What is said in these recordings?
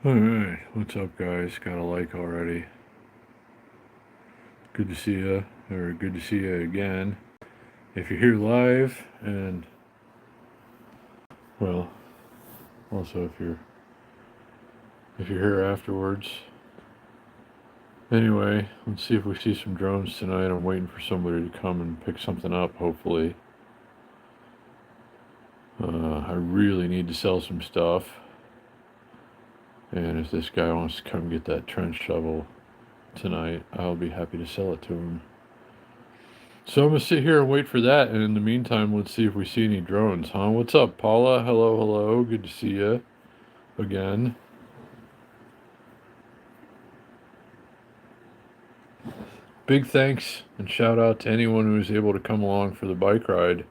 Alright, what's up guys? Got a like already. Good to see you, or good to see you again. If you're here live, and, well, also if you're here afterwards. Anyway, let's see if we see some drones tonight. I'm waiting for somebody to come and pick something up, hopefully. I really need to sell some stuff. And if this guy wants to come get that trench shovel tonight, I'll be happy to sell it to him. So I'm going to sit here and wait for that, and in the meantime, let's see if we see any drones, huh? What's up, Paula? Hello, hello. Good to see you again. Big thanks and shout out to anyone who was able to come along for the bike ride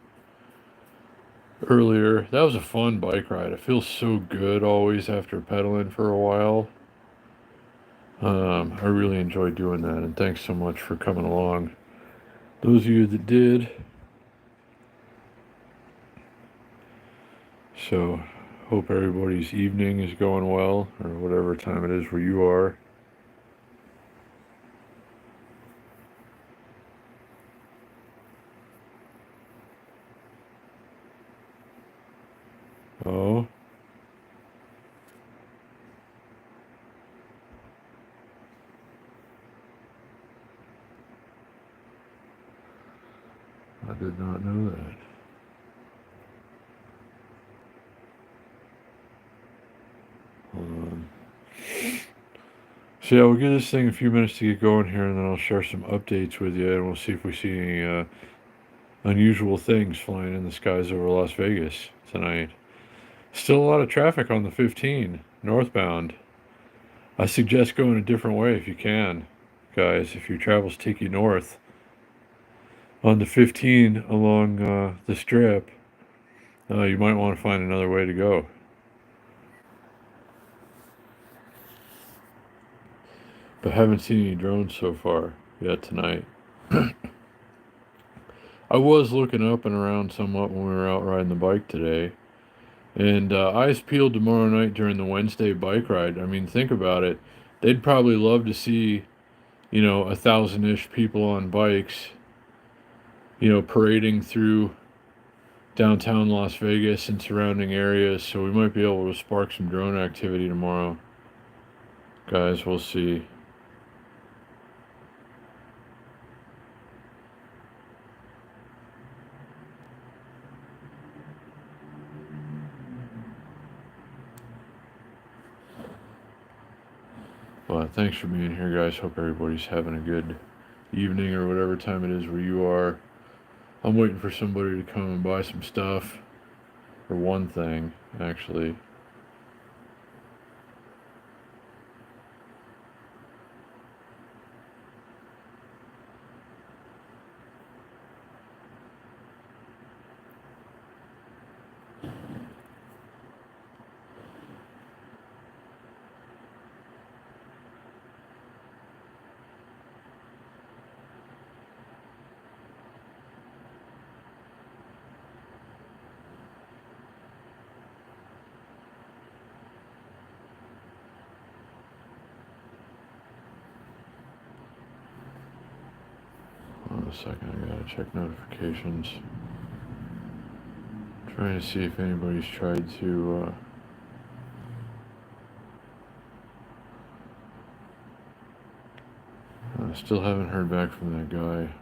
earlier. That was a fun bike ride. It feels so good always after pedaling for a while. I really enjoyed doing that, and thanks so much for coming along. Those of you that did. So, hope everybody's evening is going well, or whatever time it is where you are. Oh. I did not know that. Hold on. So yeah, we'll give this thing a few minutes to get going here, and then I'll share some updates with you, and we'll see if we see any unusual things flying in the skies over Las Vegas tonight. Still a lot of traffic on the 15 northbound. I suggest going a different way if you can, guys. If your travels take you north on the 15 along the strip, you might want to find another way to go. But haven't seen any drones so far yet tonight. I was looking up and around somewhat when we were out riding the bike today. And eyes peeled tomorrow night during the Wednesday bike ride. I mean, think about it. They'd probably love to see, 1,000-ish people on bikes, parading through downtown Las Vegas and surrounding areas. So we might be able to spark some drone activity tomorrow. Guys, we'll see. But thanks for being here, guys. Hope everybody's having a good evening or whatever time it is where you are. I'm waiting for somebody to come and buy some stuff. Or one thing, actually. Hold on a second, I gotta check notifications. Trying to see if anybody's tried to still haven't heard back from that guy.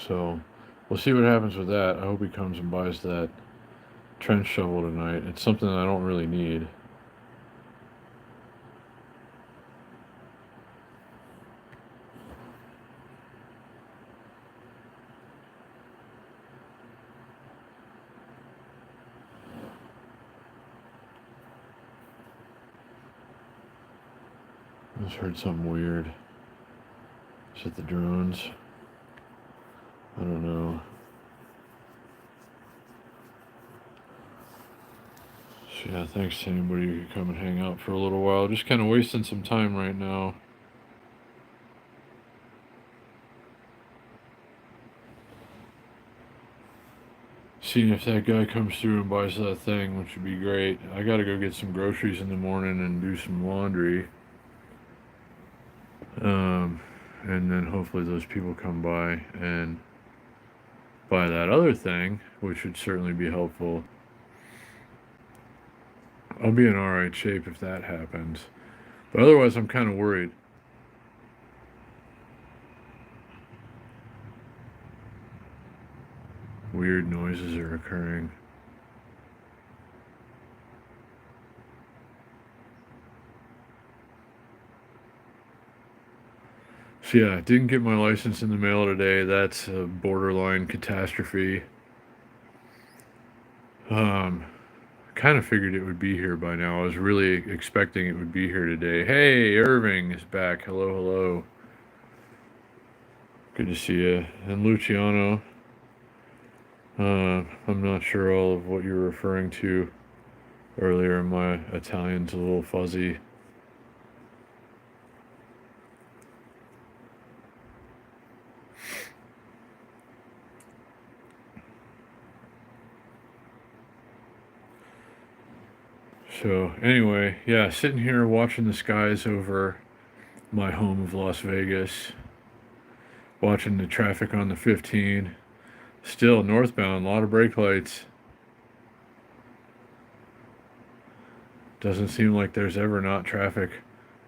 So we'll see what happens with that. I hope he comes and buys that trench shovel tonight. It's something I don't really need. I just heard something weird. Is it the drones? I don't know. So yeah, thanks to anybody who could come and hang out for a little while. Just kind of wasting some time right now. seeing if that guy comes through and buys that thing, which would be great. I gotta go get some groceries in the morning and do some laundry. Um, and then hopefully those people come by and buy that other thing, which would certainly be helpful. I'll be in alright shape if that happens. But otherwise, I'm kind of worried. Weird noises are occurring. So yeah, didn't get my license in the mail today. That's a borderline catastrophe. Um, kind of figured it would be here by now. I was really expecting it would be here today. Hey, Irving is back. Hello, hello. Good to see you. And Luciano. I'm not sure all of what you're referring to earlier. My Italian's a little fuzzy. So anyway, yeah, sitting here watching the skies over my home of Las Vegas, watching the traffic on the 15. Still northbound, a lot of brake lights. Doesn't seem like there's ever not traffic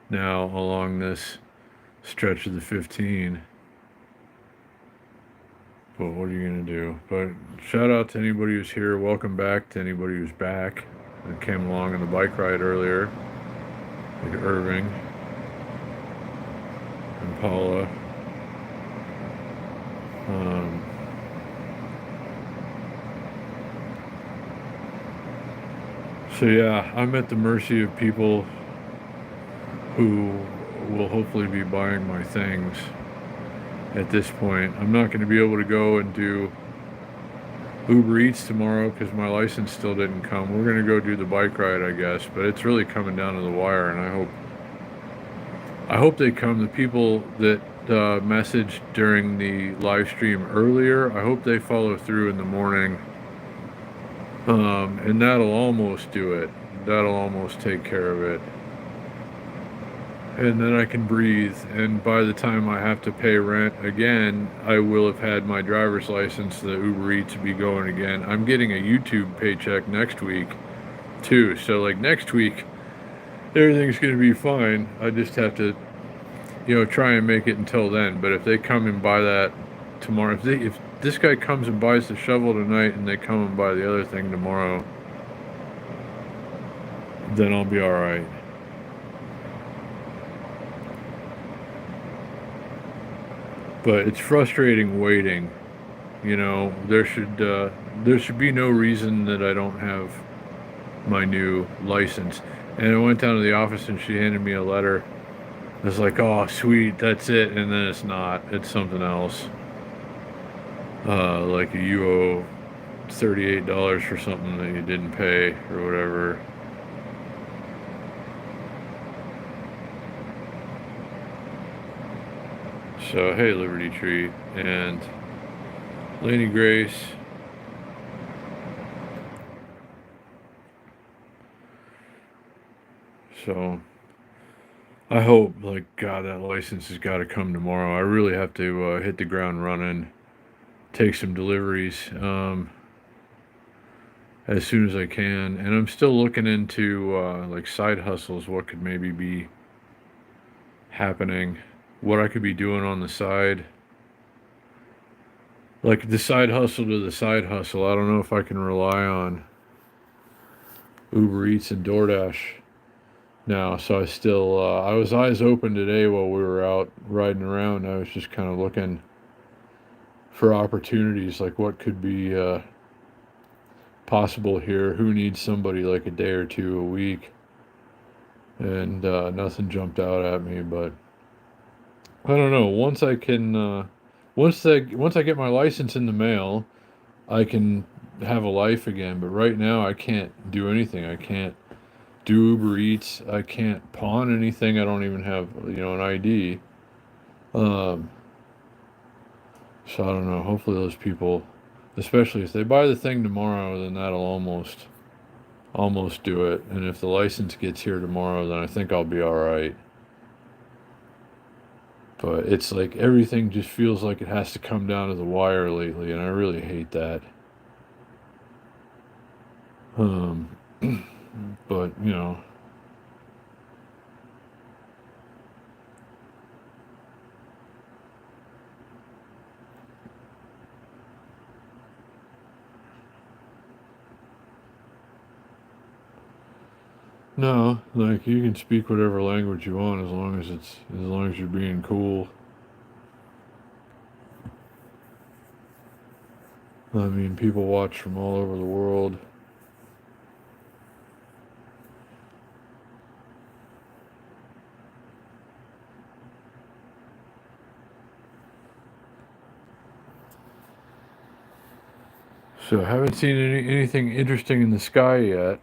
now along this stretch of the 15. But what are you going to do? But shout out to anybody who's here. Welcome back to anybody who's back and came along on the bike ride earlier. Like Irving and Paula. So yeah, I'm at the mercy of people who will hopefully be buying my things at this point. I'm not going to be able to go and do Uber Eats tomorrow because my license still didn't come. We're going to go do the bike ride, I guess, but it's really coming down to the wire, and I hope they come. The people that messaged during the live stream earlier, I hope they follow through in the morning. And that'll almost do it. That'll almost take care of it. And then I can breathe. And by the time I have to pay rent again, I will have had my driver's license. The Uber Eats will be going again. I'm getting a YouTube paycheck next week, too. So, like, next week, everything's going to be fine. I just have to, try and make it until then. But if they come and buy that tomorrow, if this guy comes and buys the shovel tonight and they come and buy the other thing tomorrow, then I'll be all right. But it's frustrating waiting. There should be no reason that I don't have my new license. And I went down to the office and she handed me a letter. It's like, oh, sweet, that's it. And then it's not. It's something else. Like you owe $38 for something that you didn't pay or whatever. So, hey, Liberty Tree and Laney Grace. So, I hope, like, God, that license has got to come tomorrow. I really have to hit the ground running, take some deliveries as soon as I can. And I'm still looking into, like, side hustles, what could maybe be happening, what I could be doing on the side. Like, the side hustle to the side hustle. I don't know if I can rely on Uber Eats and DoorDash now. So I still, I was eyes open today while we were out riding around. I was just kind of looking for opportunities, like what could be possible here. Who needs somebody like a day or two a week? And nothing jumped out at me, but I don't know. Once I can, once I get my license in the mail, I can have a life again. But right now, I can't do anything. I can't do Uber Eats. I can't pawn anything. I don't even have, an ID. So I don't know. Hopefully those people Especially if they buy the thing tomorrow, then that'll almost do it. And if the license gets here tomorrow, then I think I'll be all right. But it's like everything just feels like it has to come down to the wire lately, and I really hate that. Um, but you know, no, like you can speak whatever language you want as long as you're being cool. I mean, people watch from all over the world. So I haven't seen anything interesting in the sky yet.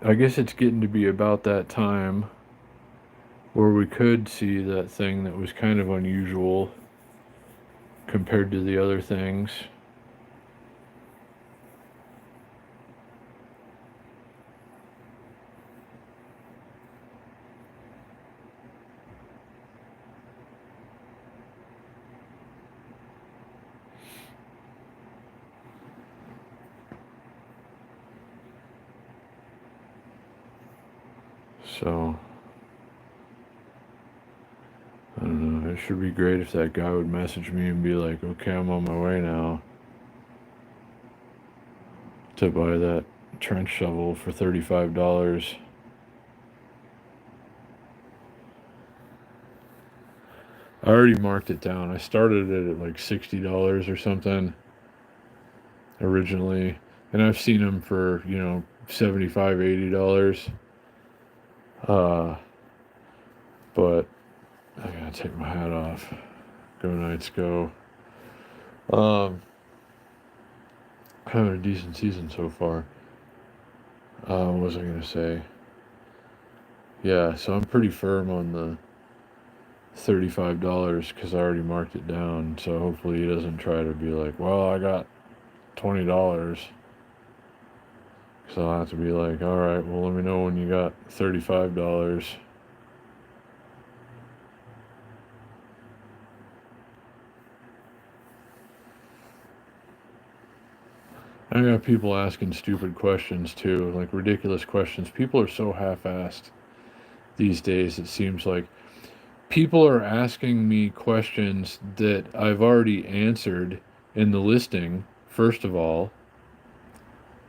I guess it's getting to be about that time where we could see that thing that was kind of unusual compared to the other things. So, I don't know. It should be great if that guy would message me and be like, okay, I'm on my way now to buy that trench shovel for $35. I already marked it down. I started it at like $60 or something originally, and I've seen them for, $75, $80. Uh, but I gotta take my hat off. Go Knights, go. Having a decent season so far. What was I gonna say? Yeah, so I'm pretty firm on the $35 because I already marked it down. So hopefully he doesn't try to be like, well, I got $20. So I'll have to be like, all right, well, let me know when you got $35. I got people asking stupid questions too, like ridiculous questions. People are so half-assed these days. It seems like people are asking me questions that I've already answered in the listing, first of all.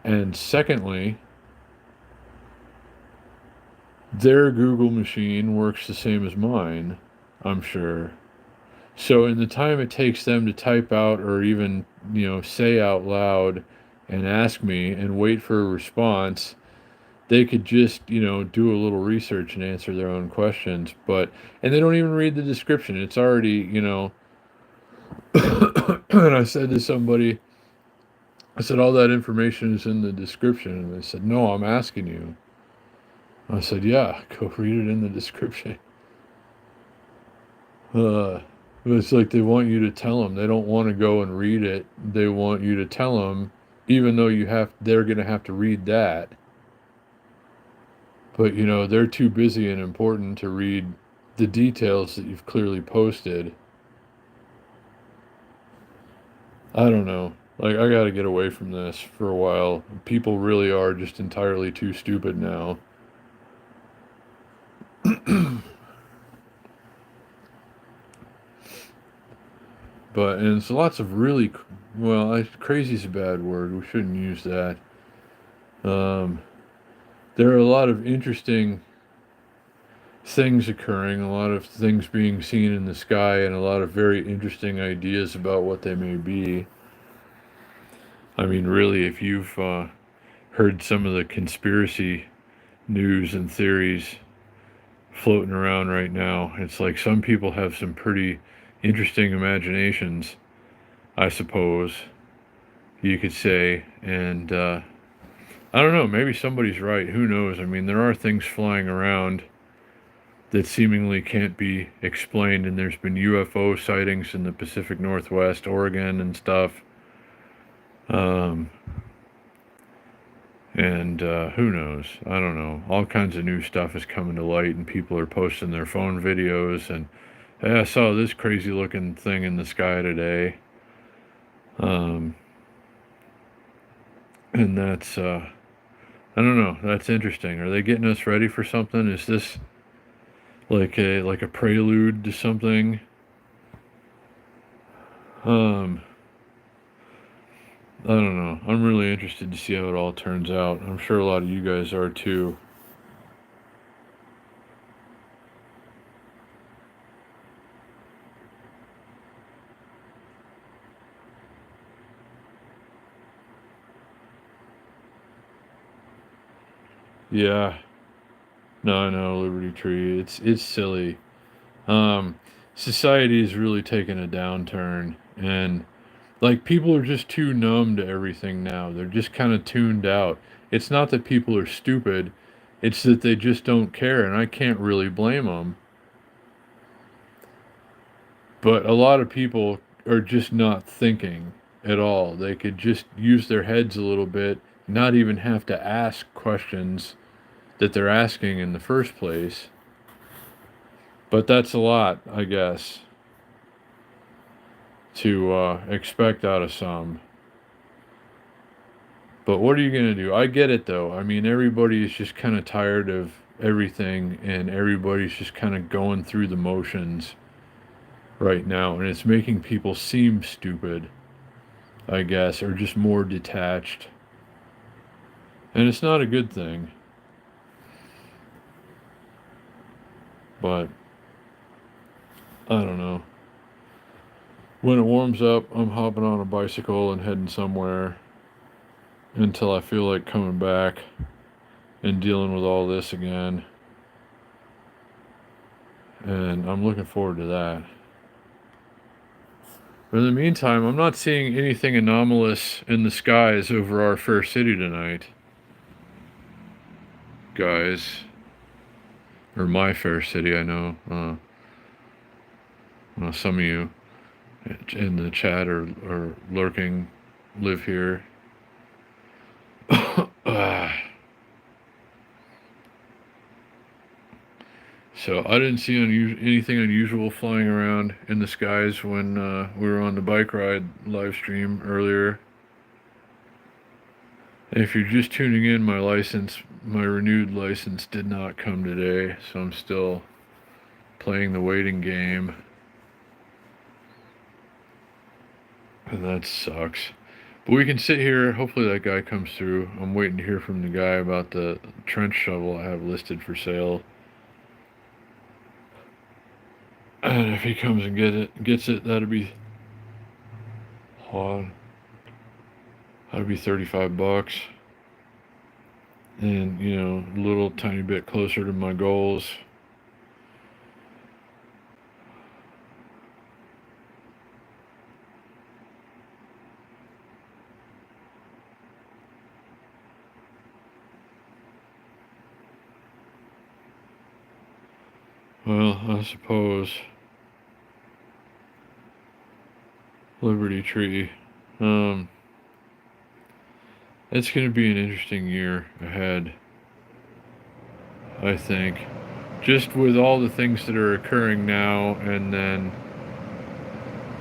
And secondly, their Google machine works the same as mine, I'm sure. So in the time it takes them to type out or even, say out loud and ask me and wait for a response, they could just, do a little research and answer their own questions. And they don't even read the description. It's already, and I said to somebody, I said, all that information is in the description. And they said, no, I'm asking you. I said, yeah, go read it in the description. It's like they want you to tell them. They don't want to go and read it. They want you to tell them, even though they're going to have to read that. But, they're too busy and important to read the details that you've clearly posted. I don't know. Like, I got to get away from this for a while. People really are just entirely too stupid now. And it's lots of really, well, crazy is a bad word. We shouldn't use that. There are a lot of interesting things occurring, a lot of things being seen in the sky, and a lot of very interesting ideas about what they may be. I mean, really, if you've heard some of the conspiracy news and theories floating around right now, it's like some people have some pretty interesting imaginations, I suppose you could say. And I don't know, maybe somebody's right. Who knows? I mean, there are things flying around that seemingly can't be explained, and there's been UFO sightings in the Pacific Northwest, Oregon, and stuff. Um, and who knows? I don't know. All kinds of new stuff is coming to light, and people are posting their phone videos. And hey, I saw this crazy looking thing in the sky today. Um, and that's I don't know. That's interesting. Are they getting us ready for something? Is this like a prelude to something? Um, I don't know. I'm really interested to see how it all turns out. I'm sure a lot of you guys are too. Yeah. No, I know, Liberty Tree. It's silly. Um, Society is really taking a downturn, and like people are just too numb to everything now. They're just kind of tuned out. It's not that people are stupid, it's that they just don't care, and I can't really blame them. But a lot of people are just not thinking at all. They could just use their heads a little bit, not even have to ask questions that they're asking in the first place. But that's a lot, I guess, to expect out of some. But what are you going to do? I get it, though. I mean, everybody is just kind of tired of everything, and everybody's just kind of going through the motions right now, and it's making people seem stupid, I guess, or just more detached. And it's not a good thing. But I don't know. When it warms up, I'm hopping on a bicycle and heading somewhere until I feel like coming back and dealing with all this again. And I'm looking forward to that. But in the meantime, I'm not seeing anything anomalous in the skies over our fair city tonight, guys. Or my fair city, I know. Some of you in the chat or lurking live here. So I didn't see anything unusual flying around in the skies when we were on the bike ride live stream earlier. And if you're just tuning in, my renewed license did not come today, so I'm still playing the waiting game. And that sucks. But we can sit here. Hopefully that guy comes through. I'm waiting to hear from the guy about the trench shovel I have listed for sale. And if he comes and gets it, that'd be, hold on, that'd be $35. And, a little tiny bit closer to my goals. Well, I suppose. Liberty Tree. It's going to be an interesting year ahead, I think. Just with all the things that are occurring now, and then,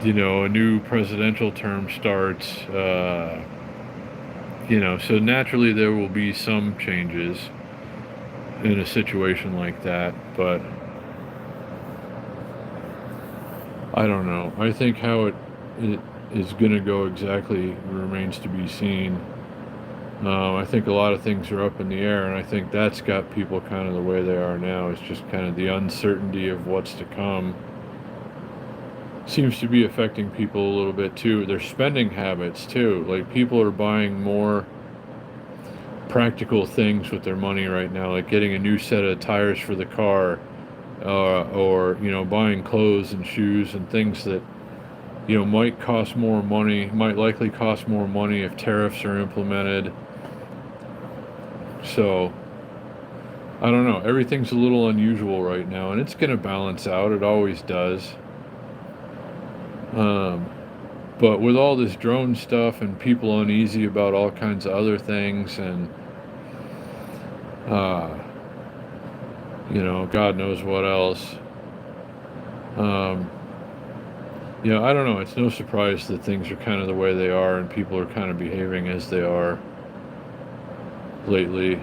a new presidential term starts, so naturally there will be some changes in a situation like that, but I don't know. I think how it is going to go exactly remains to be seen. I think a lot of things are up in the air, and I think that's got people kind of the way they are now. It's just kind of the uncertainty of what's to come. Seems to be affecting people a little bit too. Their spending habits too. Like people are buying more practical things with their money right now, like getting a new set of tires for the car, or buying clothes and shoes and things that might cost more money, might likely cost more money if tariffs are implemented. So I don't know. Everything's a little unusual right now, and it's going to balance out. It always does. But with all this drone stuff and people uneasy about all kinds of other things, and uh, God knows what else. Um, I don't know. It's no surprise that things are kind of the way they are, and people are kind of behaving as they are lately.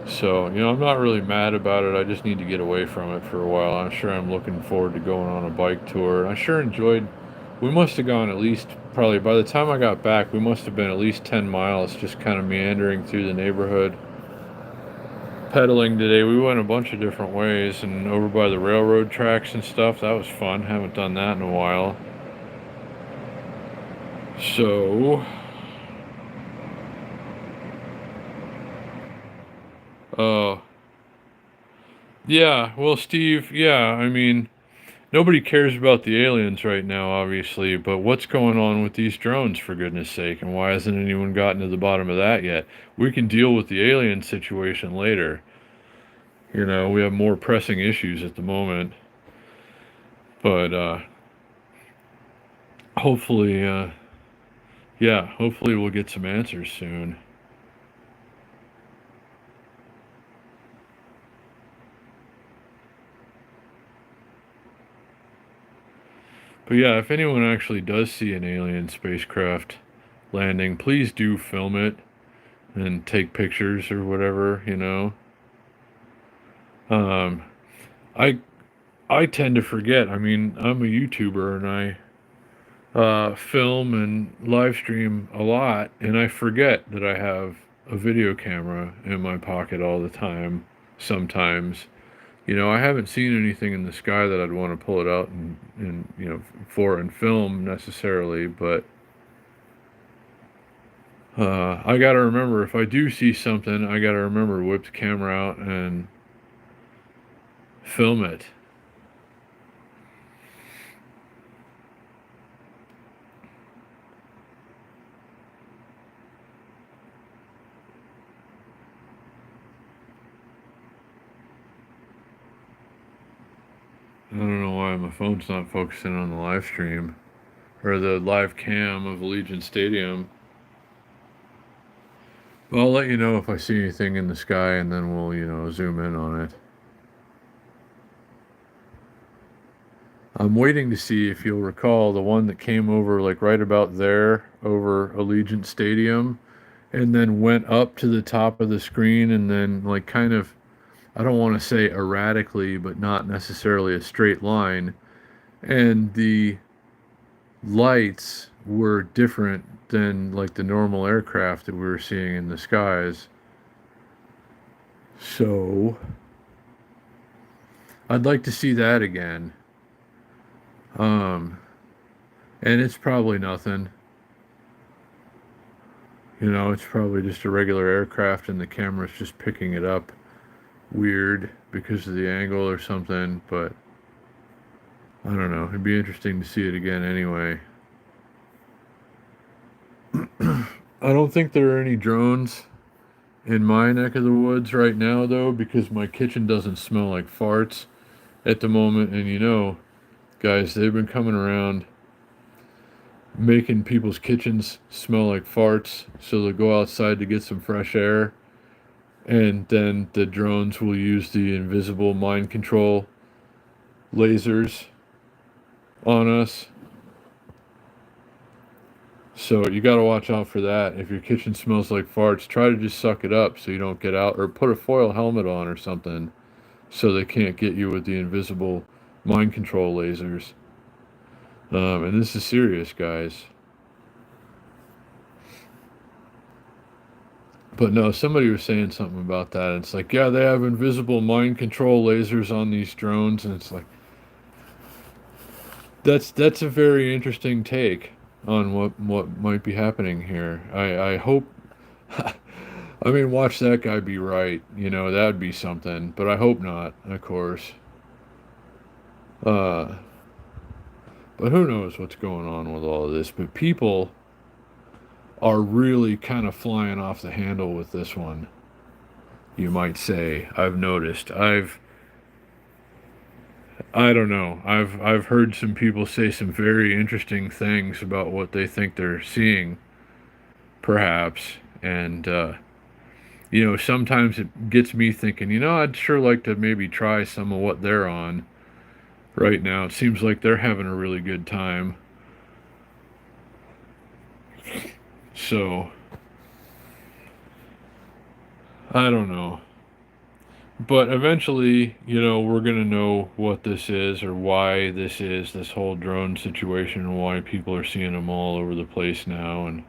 So, I'm not really mad about it. I just need to get away from it for a while. I'm sure I'm looking forward to going on a bike tour. I sure enjoyed. We must have gone at least, probably by the time I got back, we must have been at least 10 miles just kind of meandering through the neighborhood. Pedaling today, we went a bunch of different ways and over by the railroad tracks and stuff. That was fun. Haven't done that in a while. So, uh, yeah, well, Steve, yeah, I mean, nobody cares about the aliens right now, obviously, but what's going on with these drones, for goodness sake, and why hasn't anyone gotten to the bottom of that yet? We can deal with the alien situation later. We have more pressing issues at the moment, but, hopefully, yeah, hopefully we'll get some answers soon. But yeah, if anyone actually does see an alien spacecraft landing, please do film it and take pictures or whatever. Um, I I tend to forget. I mean, I'm a YouTuber and I film and live stream a lot, and I forget that I have a video camera in my pocket all the time. Sometimes, I haven't seen anything in the sky that I'd want to pull it out and for and film necessarily, but I gotta remember if I do see something, I gotta remember to whip the camera out and film it. I don't know why my phone's not focusing on the live stream or the live cam of Allegiant Stadium. Well, I'll let you know if I see anything in the sky, and then we'll, zoom in on it. I'm waiting to see if you'll recall the one that came over like right about there over Allegiant Stadium and then went up to the top of the screen and then like kind of, I don't want to say erratically, but not necessarily a straight line. And the lights were different than like the normal aircraft that we were seeing in the skies. So I'd like to see that again. Um, and it's probably nothing. It's probably just a regular aircraft and the camera's just picking it up weird because of the angle or something, but I don't know. It'd be interesting to see it again anyway. I don't think there are any drones in my neck of the woods right now, though, because my kitchen doesn't smell like farts at the moment. And guys, they've been coming around making people's kitchens smell like farts so they'll go outside to get some fresh air. And then the drones will use the invisible mind control lasers on us. So you got to watch out for that. If your kitchen smells like farts, try to just suck it up so you don't get out, or put a foil helmet on or something so they can't get you with the invisible mind control lasers. And this is serious, guys. But no, somebody was saying something about that. It's like, yeah, they have invisible mind control lasers on these drones, and it's like that's a very interesting take on what might be happening here. I hope. I mean, watch that guy be right. That'd be something. But I hope not, of course. Uh, but who knows what's going on with all of this? But people are really kind of flying off the handle with this one. You might say. I've noticed. I don't know. I've heard some people say some very interesting things about what they think they're seeing, perhaps, and sometimes it gets me thinking. I'd sure like to maybe try some of what they're on right now. It seems like they're having a really good time. So I don't know. But eventually, we're going to know what this is or why this whole drone situation, and why people are seeing them all over the place now, and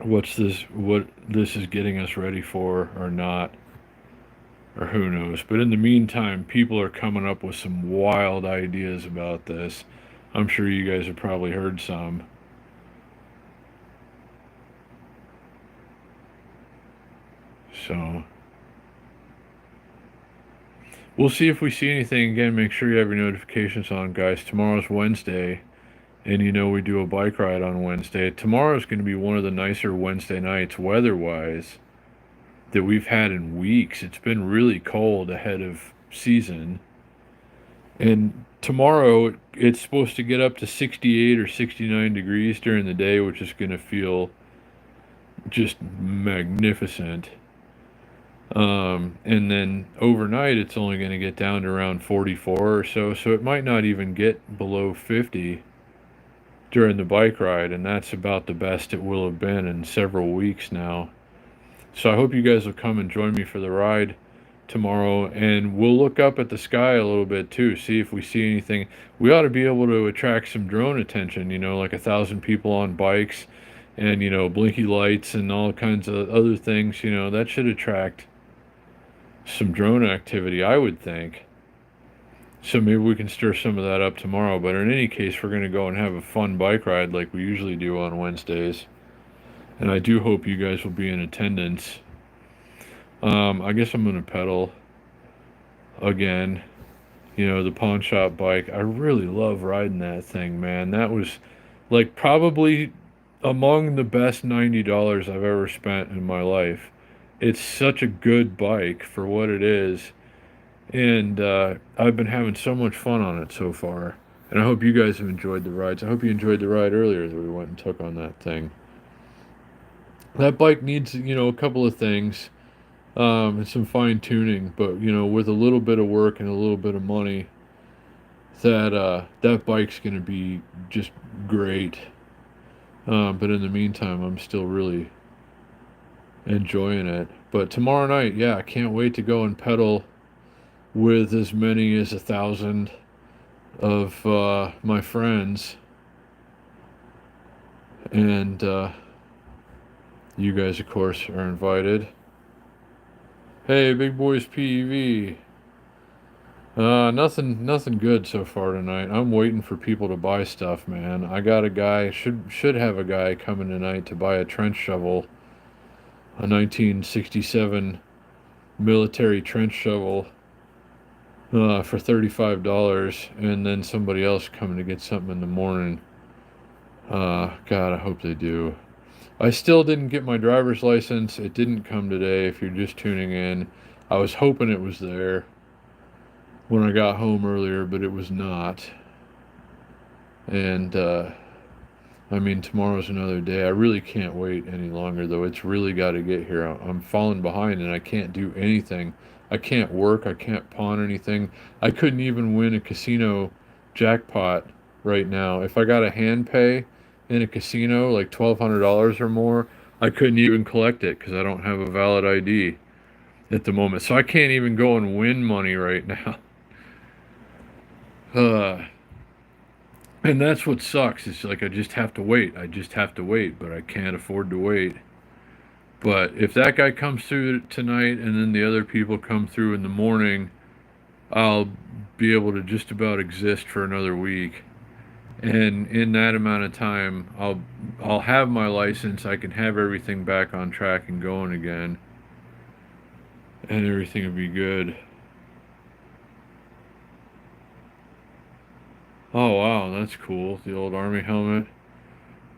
what this is getting us ready for or not, or who knows. But in the meantime, people are coming up with some wild ideas about this. I'm sure you guys have probably heard some. So we'll see if we see anything again. Make sure you have your notifications on, guys. Tomorrow's Wednesday. And we do a bike ride on Wednesday. Tomorrow's going to be one of the nicer Wednesday nights, weather-wise, that we've had in weeks. It's been really cold ahead of season. And tomorrow, it's supposed to get up to 68 or 69 degrees during the day, which is going to feel just magnificent. And then overnight, it's only going to get down to around 44 or so. So it might not even get below 50 during the bike ride, and that's about the best it will have been in several weeks now. So I hope you guys will come and join me for the ride tomorrow, and we'll look up at the sky a little bit too, see if we see anything. We ought to be able to attract some drone attention, like 1,000 people on bikes, and blinky lights and all kinds of other things. That should attract some drone activity, I would think. So maybe we can stir some of that up tomorrow. But in any case, we're going to go and have a fun bike ride like we usually do on Wednesdays. And I do hope you guys will be in attendance. I guess I'm going to pedal again. The pawn shop bike. I really love riding that thing, man. That was like probably among the best $90 I've ever spent in my life. It's such a good bike for what it is. And I've been having so much fun on it so far. And I hope you guys have enjoyed the rides. I hope you enjoyed the ride earlier that we went and took on that thing. That bike needs, a couple of things, and some fine tuning. But, with a little bit of work and a little bit of money, that bike's going to be just great. But in the meantime, I'm still really enjoying it. But tomorrow night, yeah, I can't wait to go and pedal with as many as 1,000 of my friends, and you guys, of course, are invited. Hey, Big Boys PEV. Nothing good so far tonight. I'm waiting for people to buy stuff, man. I got a guy, should have a guy coming tonight to buy a trench shovel, a 1967 military trench shovel. For $35, and then somebody else coming to get something in the morning. God, I hope they do. I still didn't get my driver's license. It didn't come today, if you're just tuning in. I was hoping it was there when I got home earlier, but it was not. And, tomorrow's another day. I really can't wait any longer, though. It's really got to get here. I'm falling behind, and I can't do anything. I can't work. I can't pawn anything. I couldn't even win a casino jackpot right now. If I got a hand pay in a casino, like $1,200 or more, I couldn't even collect it because I don't have a valid ID at the moment. So I can't even go and win money right now. And that's what sucks. It's like I just have to wait. I just have to wait, but I can't afford to wait. But if that guy comes through tonight and then the other people come through in the morning, I'll be able to just about exist for another week. And in that amount of time, I'll have my license. I can have everything back on track and going again. And everything will be good. Oh, wow, that's cool. The old Army helmet.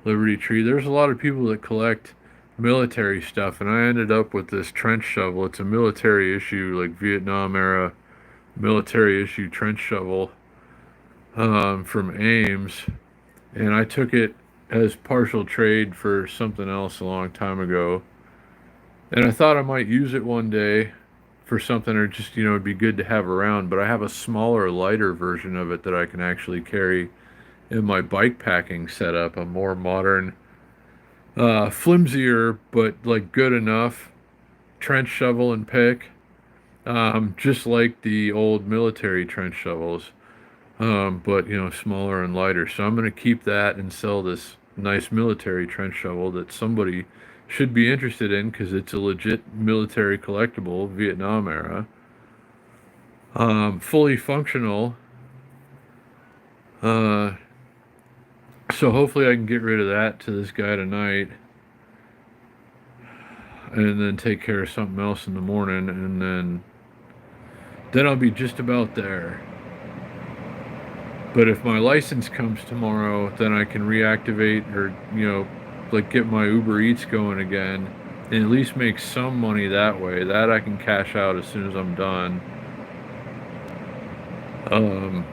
Liberty Tree. There's a lot of people that collect military stuff, and I ended up with this trench shovel. It's a military issue, like Vietnam era military issue trench shovel from Ames, and I took it as partial trade for something else a long time ago. And I thought I might use it one day for something, or just, it'd be good to have around. But I have a smaller, lighter version of it that I can actually carry in my bike packing setup. A more modern, flimsier, but like good enough trench shovel and pick, just like the old military trench shovels, but smaller and lighter. So I'm going to keep that and sell this nice military trench shovel that somebody should be interested in because it's a legit military collectible, Vietnam era, fully functional. Uh, so hopefully I can get rid of that to this guy tonight, and then take care of something else in the morning, and then I'll be just about there. But if my license comes tomorrow, then I can reactivate, or, like get my Uber Eats going again, and at least make some money that way. That I can cash out as soon as I'm done. Um,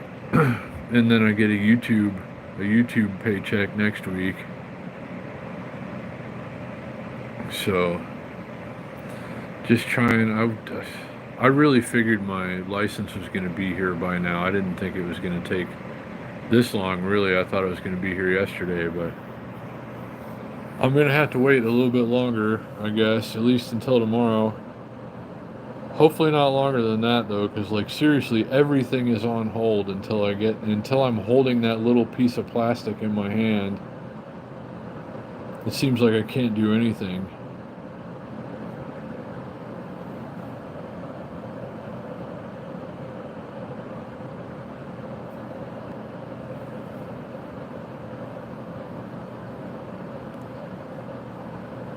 and then I get a YouTube paycheck next week. So just trying. I really figured my license was going to be here by now. I didn't think it was going to take this long, really. I thought it was going to be here yesterday, but I'm going to have to wait a little bit longer, I guess, at least until tomorrow. Hopefully not longer than that, though, because, like, seriously, everything is on hold until I'm holding that little piece of plastic in my hand. It seems like I can't do anything.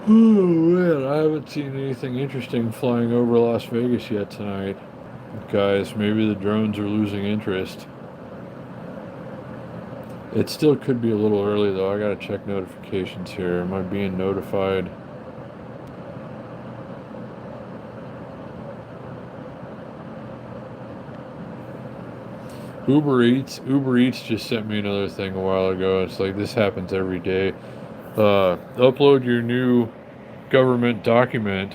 Oh man, I haven't seen anything interesting flying over Las Vegas yet tonight. Guys, maybe the drones are losing interest. It still could be a little early though. I gotta check notifications here. Am I being notified? Uber Eats just sent me another thing a while ago. It's like this happens every day. Upload your new government document,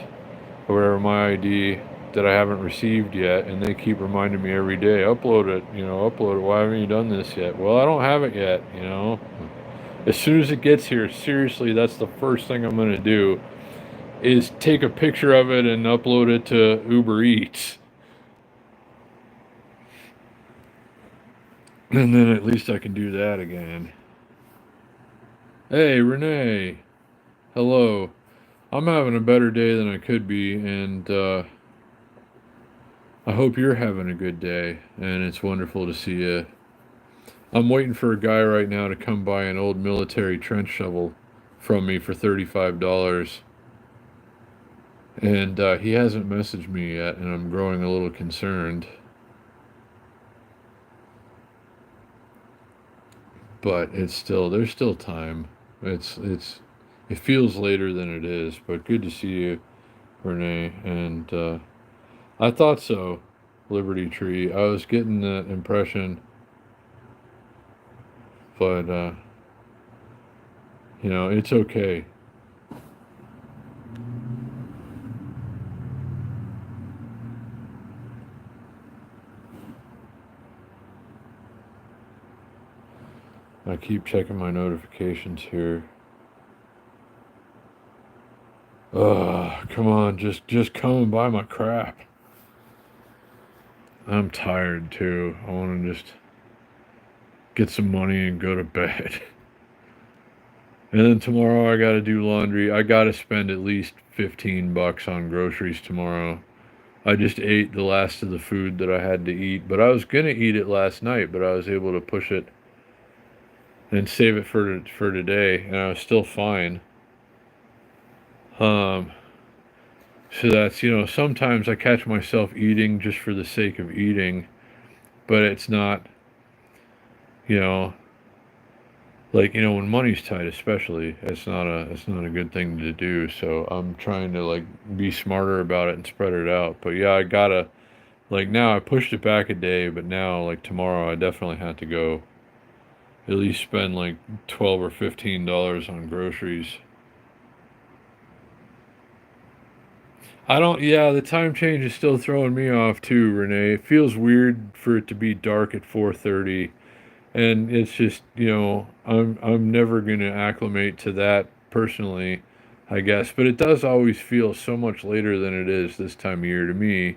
or whatever, my ID that I haven't received yet, and they keep reminding me every day, upload it, upload it. Why haven't you done this yet? Well, I don't have it yet. As soon as it gets here, seriously, that's the first thing I'm going to do, is take a picture of it and upload it to Uber Eats. And then at least I can do that again. Hey, Renee. Hello. I'm having a better day than I could be, and I hope you're having a good day, and it's wonderful to see you. I'm waiting for a guy right now to come buy an old military trench shovel from me for $35, and he hasn't messaged me yet, and I'm growing a little concerned. But there's still time. It feels later than it is, but good to see you, Renee. And I thought so, Liberty Tree. I was getting that impression, but it's okay. I keep checking my notifications here. Come on, just come and buy my crap. I'm tired too. I want to just get some money and go to bed. And then tomorrow I gotta do laundry. I gotta spend at least $15 on groceries tomorrow. I just ate the last of the food that I had to eat, but I was gonna eat it last night, but I was able to push it and save it for today, and I was still fine. So that's, sometimes I catch myself eating just for the sake of eating, but it's not, you know, like, when money's tight, especially, it's not a good thing to do. So I'm trying to, like, be smarter about it and spread it out. But yeah, I gotta Like now I pushed it back a day, but now like tomorrow I definitely have to go at least spend like $12 or $15 on groceries. I don't, yeah, the time change is still throwing me off too, Renee. It feels weird for it to be dark at 4:30, and it's just, I'm never going to acclimate to that personally, I guess, but it does always feel so much later than it is this time of year to me,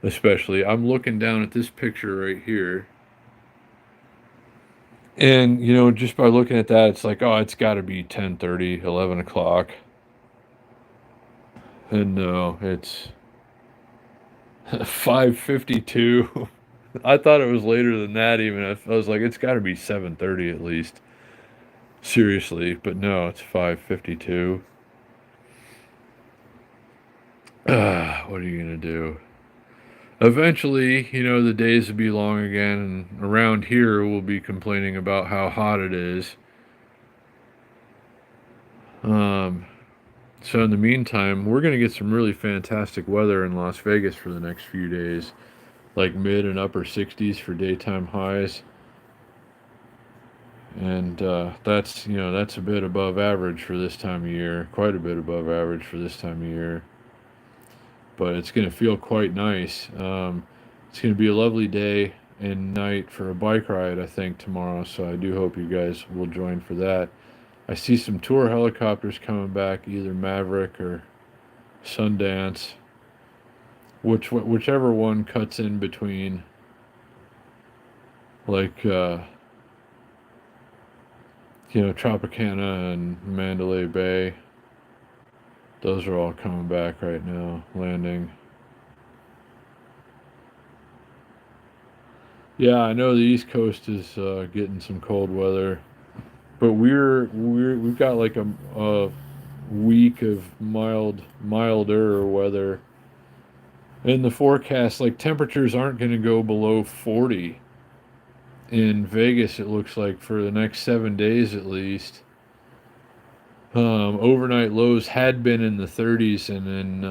especially. I'm looking down at this picture right here. And, just by looking at that, it's like, oh, it's got to be 10:30, 11 o'clock. And no, it's 5:52. I thought it was later than that even. I was like, it's got to be 7:30 at least. Seriously, but no, it's 5:52. What are you going to do? Eventually, the days will be long again, and around here we'll be complaining about how hot it is. Um, So in the meantime, we're going to get some really fantastic weather in Las Vegas for the next few days, like mid and upper 60s for daytime highs, and that's a bit above average for this time of year, quite a bit above average for this time of year. But it's going to feel quite nice. It's going to be a lovely day and night for a bike ride, I think, tomorrow. So I do hope you guys will join for that. I see some tour helicopters coming back, either Maverick or Sundance. Whichever one cuts in between, like Tropicana and Mandalay Bay. Those are all coming back right now, landing. Yeah, I know the East Coast is getting some cold weather, but we've got like a week of milder weather in the forecast. Like temperatures aren't going to go below 40 in Vegas, it looks like, for the next 7 days at least. Overnight lows had been in the 30s, and then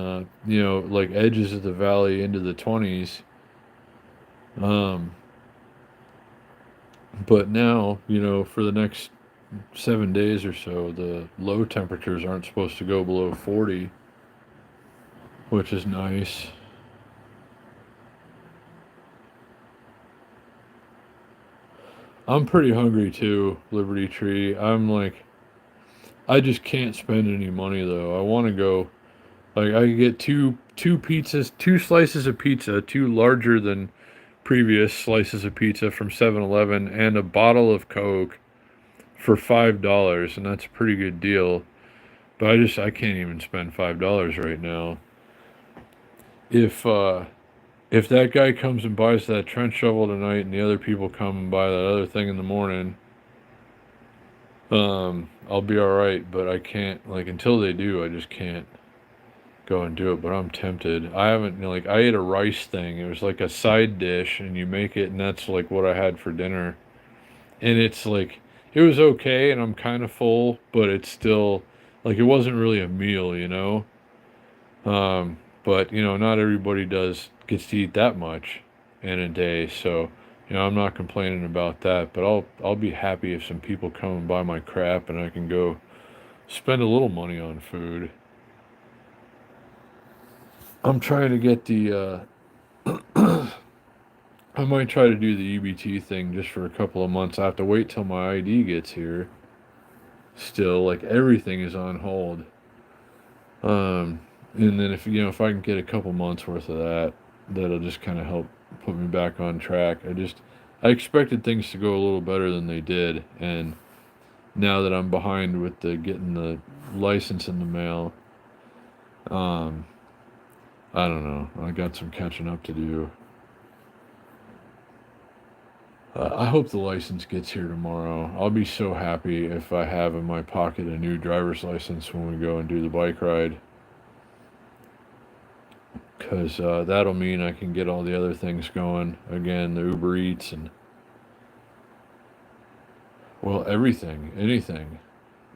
like edges of the valley into the 20s. Um, but now, for the next 7 days or so, the low temperatures aren't supposed to go below 40, which is nice. I'm pretty hungry too, Liberty Tree. I'm like, I just can't spend any money though. I want to go. Like I could get two pizzas, two slices of pizza, two larger than previous slices of pizza from 7-Eleven, and a bottle of Coke for $5, and that's a pretty good deal. But I can't even spend $5 right now. If that guy comes and buys that trench shovel tonight, and the other people come and buy that other thing in the morning, I'll be all right. But I can't, like, until they do, I just can't go and do it. But I'm tempted. I haven't, like, I ate a rice thing. It was like a side dish, and you make it, and that's like what I had for dinner. And it's like, it was okay, and I'm kind of full, but it's still like, it wasn't really a meal. But not everybody gets to eat that much in a day, so I'm not complaining about that. But I'll be happy if some people come and buy my crap, and I can go spend a little money on food. I'm trying to get I might try to do the EBT thing just for a couple of months. I have to wait till my ID gets here. Still, like, everything is on hold. Um, and then if I can get a couple months worth of that, that'll just kind of help put me back on track. I expected things to go a little better than they did, and now that I'm behind with the getting the license in the mail, um, I don't know. I got some catching up to do. I hope the license gets here tomorrow. I'll be so happy if I have in my pocket a new driver's license when we go and do the bike ride. Because that'll mean I can get all the other things going again, the Uber Eats and, well, everything, anything.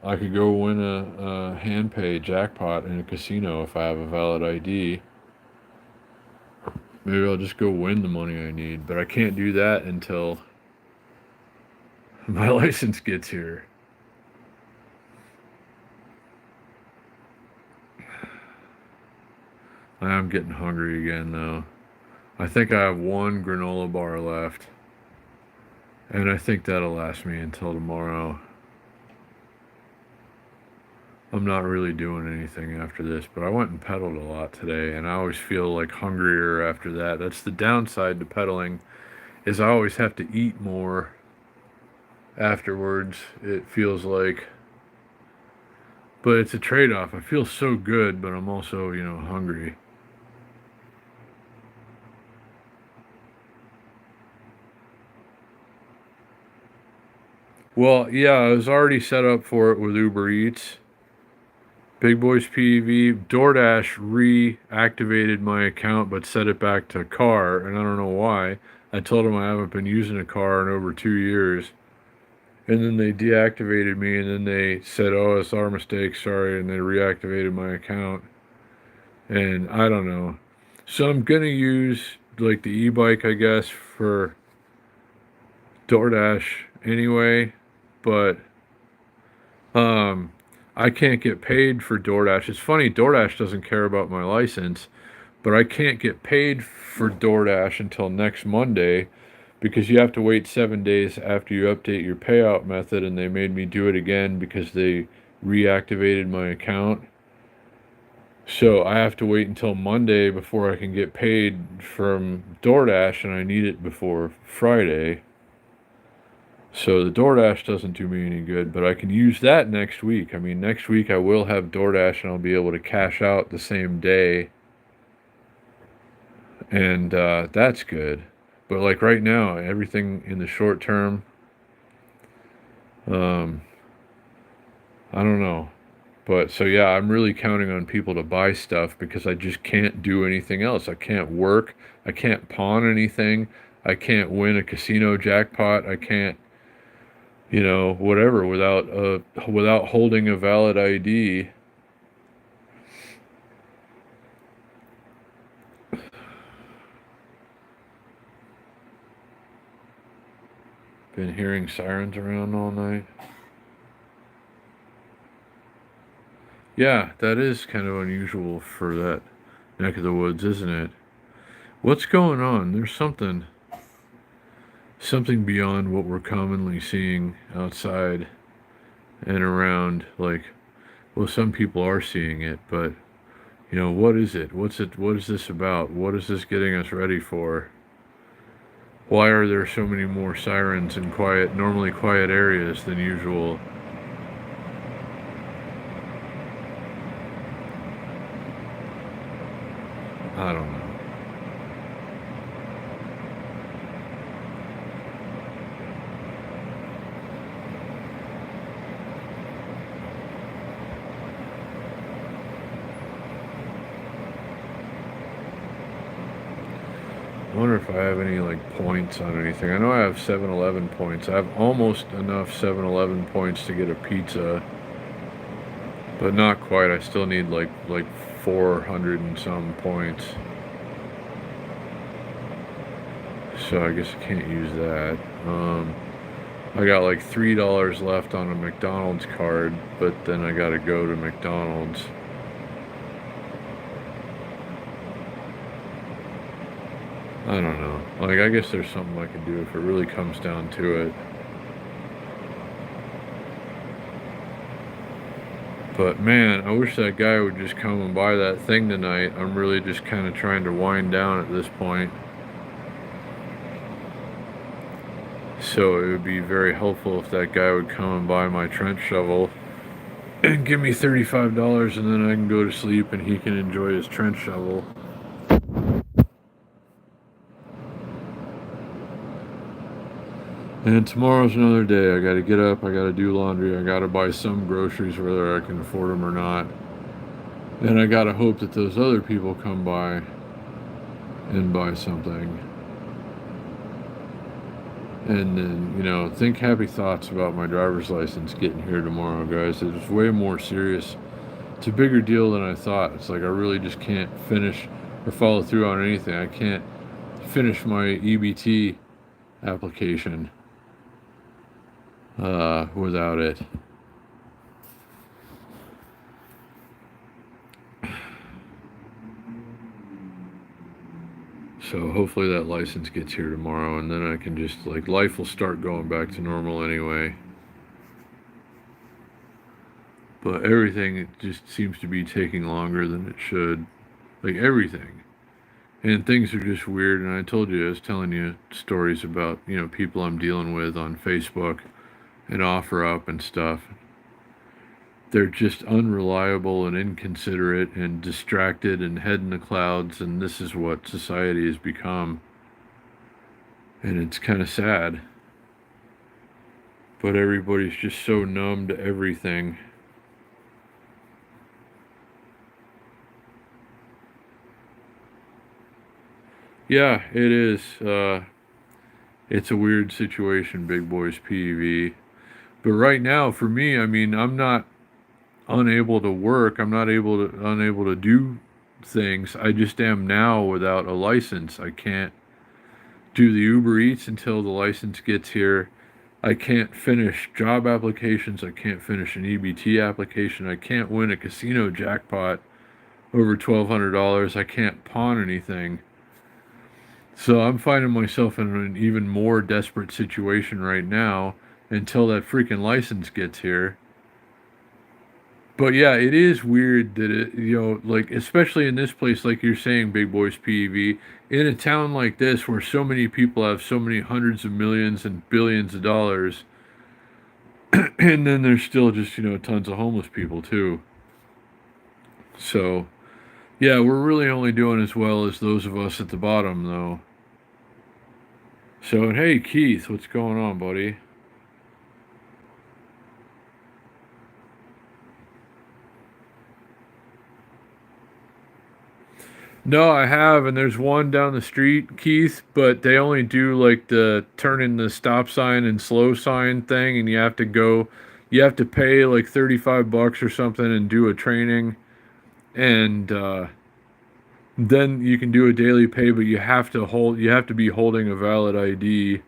I could go win a hand pay jackpot in a casino if I have a valid ID. Maybe I'll just go win the money I need, but I can't do that until my license gets here. I am getting hungry again, though. I think I have one granola bar left, and I think that'll last me until tomorrow. I'm not really doing anything after this, but I went and pedaled a lot today, and I always feel like hungrier after that. That's the downside to pedaling, is I always have to eat more afterwards, it feels like. But it's a trade-off. I feel so good, but I'm also, hungry. Well, yeah, I was already set up for it with Uber Eats. Big Boys PV. DoorDash reactivated my account but set it back to car, and I don't know why. I told them I haven't been using a car in over 2 years. And then they deactivated me, and then they said, oh, it's our mistake, sorry, and they reactivated my account. And I don't know. So I'm going to use, like, the e-bike, I guess, for DoorDash anyway. But I can't get paid for DoorDash. It's funny, DoorDash doesn't care about my license, but I can't get paid for DoorDash until next Monday because you have to wait 7 days after you update your payout method, and they made me do it again because they reactivated my account. So I have to wait until Monday before I can get paid from DoorDash, and I need it before Friday. So the DoorDash doesn't do me any good, but I can use that next week. I mean, next week I will have DoorDash, and I'll be able to cash out the same day. And that's good. But like right now, everything in the short term, I don't know. But so yeah, I'm really counting on people to buy stuff because I just can't do anything else. I can't work. I can't pawn anything. I can't win a casino jackpot. I can't, whatever, without holding a valid ID. Been hearing sirens around all night. Yeah, that is kind of unusual for that neck of the woods, isn't it? What's going on? There's something beyond what we're commonly seeing outside and around. Like, well, some people are seeing it, but what is it? What is this about? What is this getting us ready for? Why are there so many more sirens in normally quiet areas than usual? I don't know. I wonder if I have any points on anything. I know I have 7-Eleven points. I have almost enough 7-Eleven points to get a pizza, but not quite. I still need like 400 and some points. So I guess I can't use that. I got like $3 left on a McDonald's card, but then I gotta go to McDonald's. I don't know. I guess there's something I can do if it really comes down to it. But man, I wish that guy would just come and buy that thing tonight. I'm really just kind of trying to wind down at this point. So it would be very helpful if that guy would come and buy my trench shovel and give me $35, and then I can go to sleep and he can enjoy his trench shovel. And tomorrow's another day. I gotta get up, I gotta do laundry, I gotta buy some groceries whether I can afford them or not. And I gotta hope that those other people come by and buy something. And then, think happy thoughts about my driver's license getting here tomorrow, guys. It's way more serious. It's a bigger deal than I thought. It's like I really just can't finish or follow through on anything. I can't finish my EBT application without it. So hopefully that license gets here tomorrow, and then I can just, like, life will start going back to normal anyway. But everything, it just seems to be taking longer than it should. Like, everything. And things are just weird, and I told you, I was telling you stories about, people I'm dealing with on Facebook and OfferUp and stuff. They're just unreliable and inconsiderate and distracted and head in the clouds, and this is what society has become. And it's kind of sad. But everybody's just so numb to everything. Yeah, it is. It's a weird situation, Big Boys PV. But right now, for me, I mean, I'm not unable to work. I'm not unable to do things. I just am now without a license. I can't do the Uber Eats until the license gets here. I can't finish job applications. I can't finish an EBT application. I can't win a casino jackpot over $1,200. I can't pawn anything. So I'm finding myself in an even more desperate situation right now until that freaking license gets here. But yeah, it is weird that it, like, especially in this place, like you're saying, Big Boys PEV, in a town like this where so many people have so many hundreds of millions and billions of dollars, and then there's still just, tons of homeless people too. So, yeah, we're really only doing as well as those of us at the bottom, though. So, and hey, Keith, what's going on, buddy? No, I have, and there's one down the street, Keith, but they only do like the turn in the stop sign and slow sign thing, and you have to pay like $35 or something and do a training, and then you can do a daily pay, but you have to be holding a valid ID.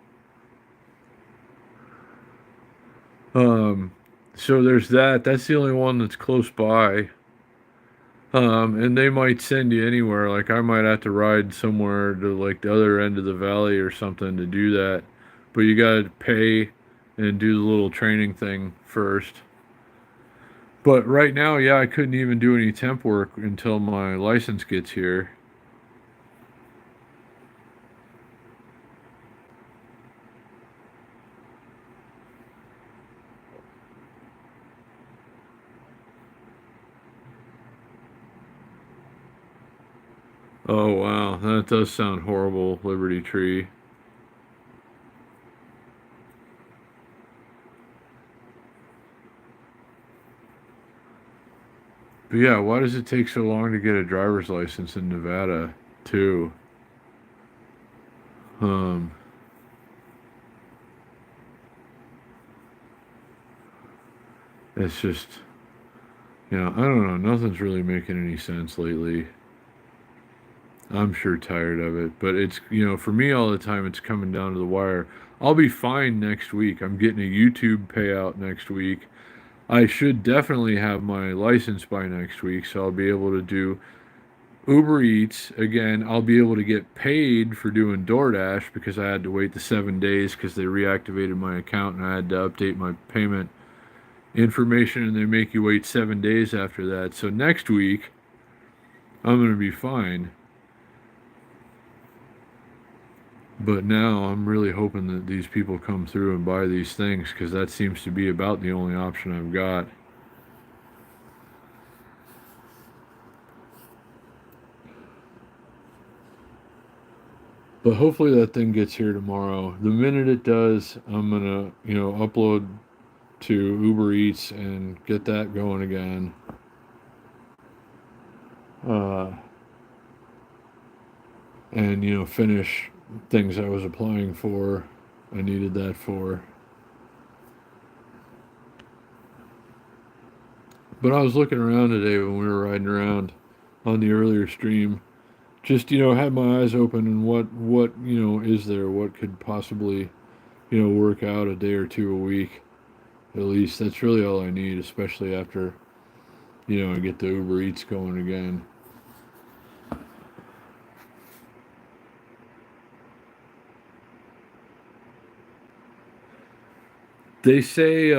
Um, so there's that. That's the only one that's close by. And they might send you anywhere. Like, I might have to ride somewhere to like the other end of the valley or something to do that. But you gotta pay and do the little training thing first. But right now, yeah, I couldn't even do any temp work until my license gets here. Oh wow, that does sound horrible, Liberty Tree. But yeah, why does it take so long to get a driver's license in Nevada, too? Um, it's just, I don't know. Nothing's really making any sense lately. I'm sure tired of it, but it's, for me all the time, it's coming down to the wire. I'll be fine next week. I'm getting a YouTube payout next week. I should definitely have my license by next week, so I'll be able to do Uber Eats. Again, I'll be able to get paid for doing DoorDash because I had to wait the 7 days because they reactivated my account and I had to update my payment information, and they make you wait 7 days after that. So next week, I'm going to be fine. But now I'm really hoping that these people come through and buy these things, because that seems to be about the only option I've got. But hopefully that thing gets here tomorrow. The minute it does, I'm going to, upload to Uber Eats and get that going again. And, finish things I was applying for. I needed that for. But I was looking around today when we were riding around on the earlier stream, just, had my eyes open and what is there, what could possibly, work out a day or two a week. At least that's really all I need, especially after, I get the Uber Eats going again. They say,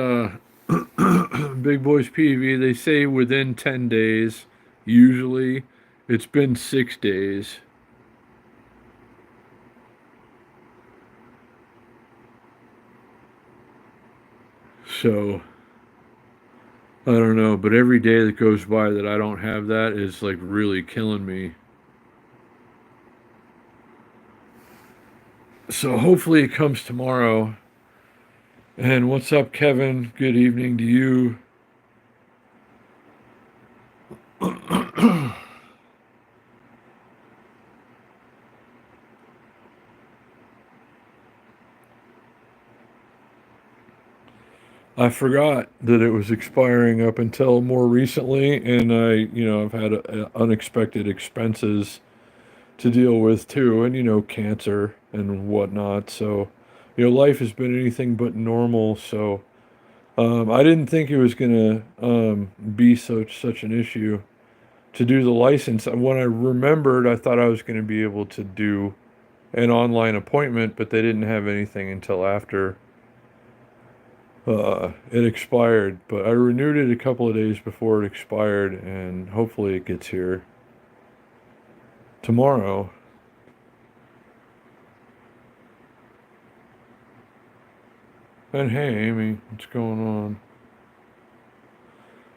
Big Boys PV, they say within 10 days, usually. It's been 6 days. So, I don't know, but every day that goes by that I don't have that is like really killing me. So, hopefully, it comes tomorrow. And what's up, Kevin? Good evening to you. I forgot that it was expiring up until more recently, and I've had unexpected expenses to deal with too, and cancer and whatnot. So, life has been anything but normal. So, I didn't think it was gonna be such an issue to do the license. When I remembered, I thought I was going to be able to do an online appointment, but they didn't have anything until after it expired. But I renewed it a couple of days before it expired, and hopefully it gets here tomorrow. And hey, Amy, what's going on?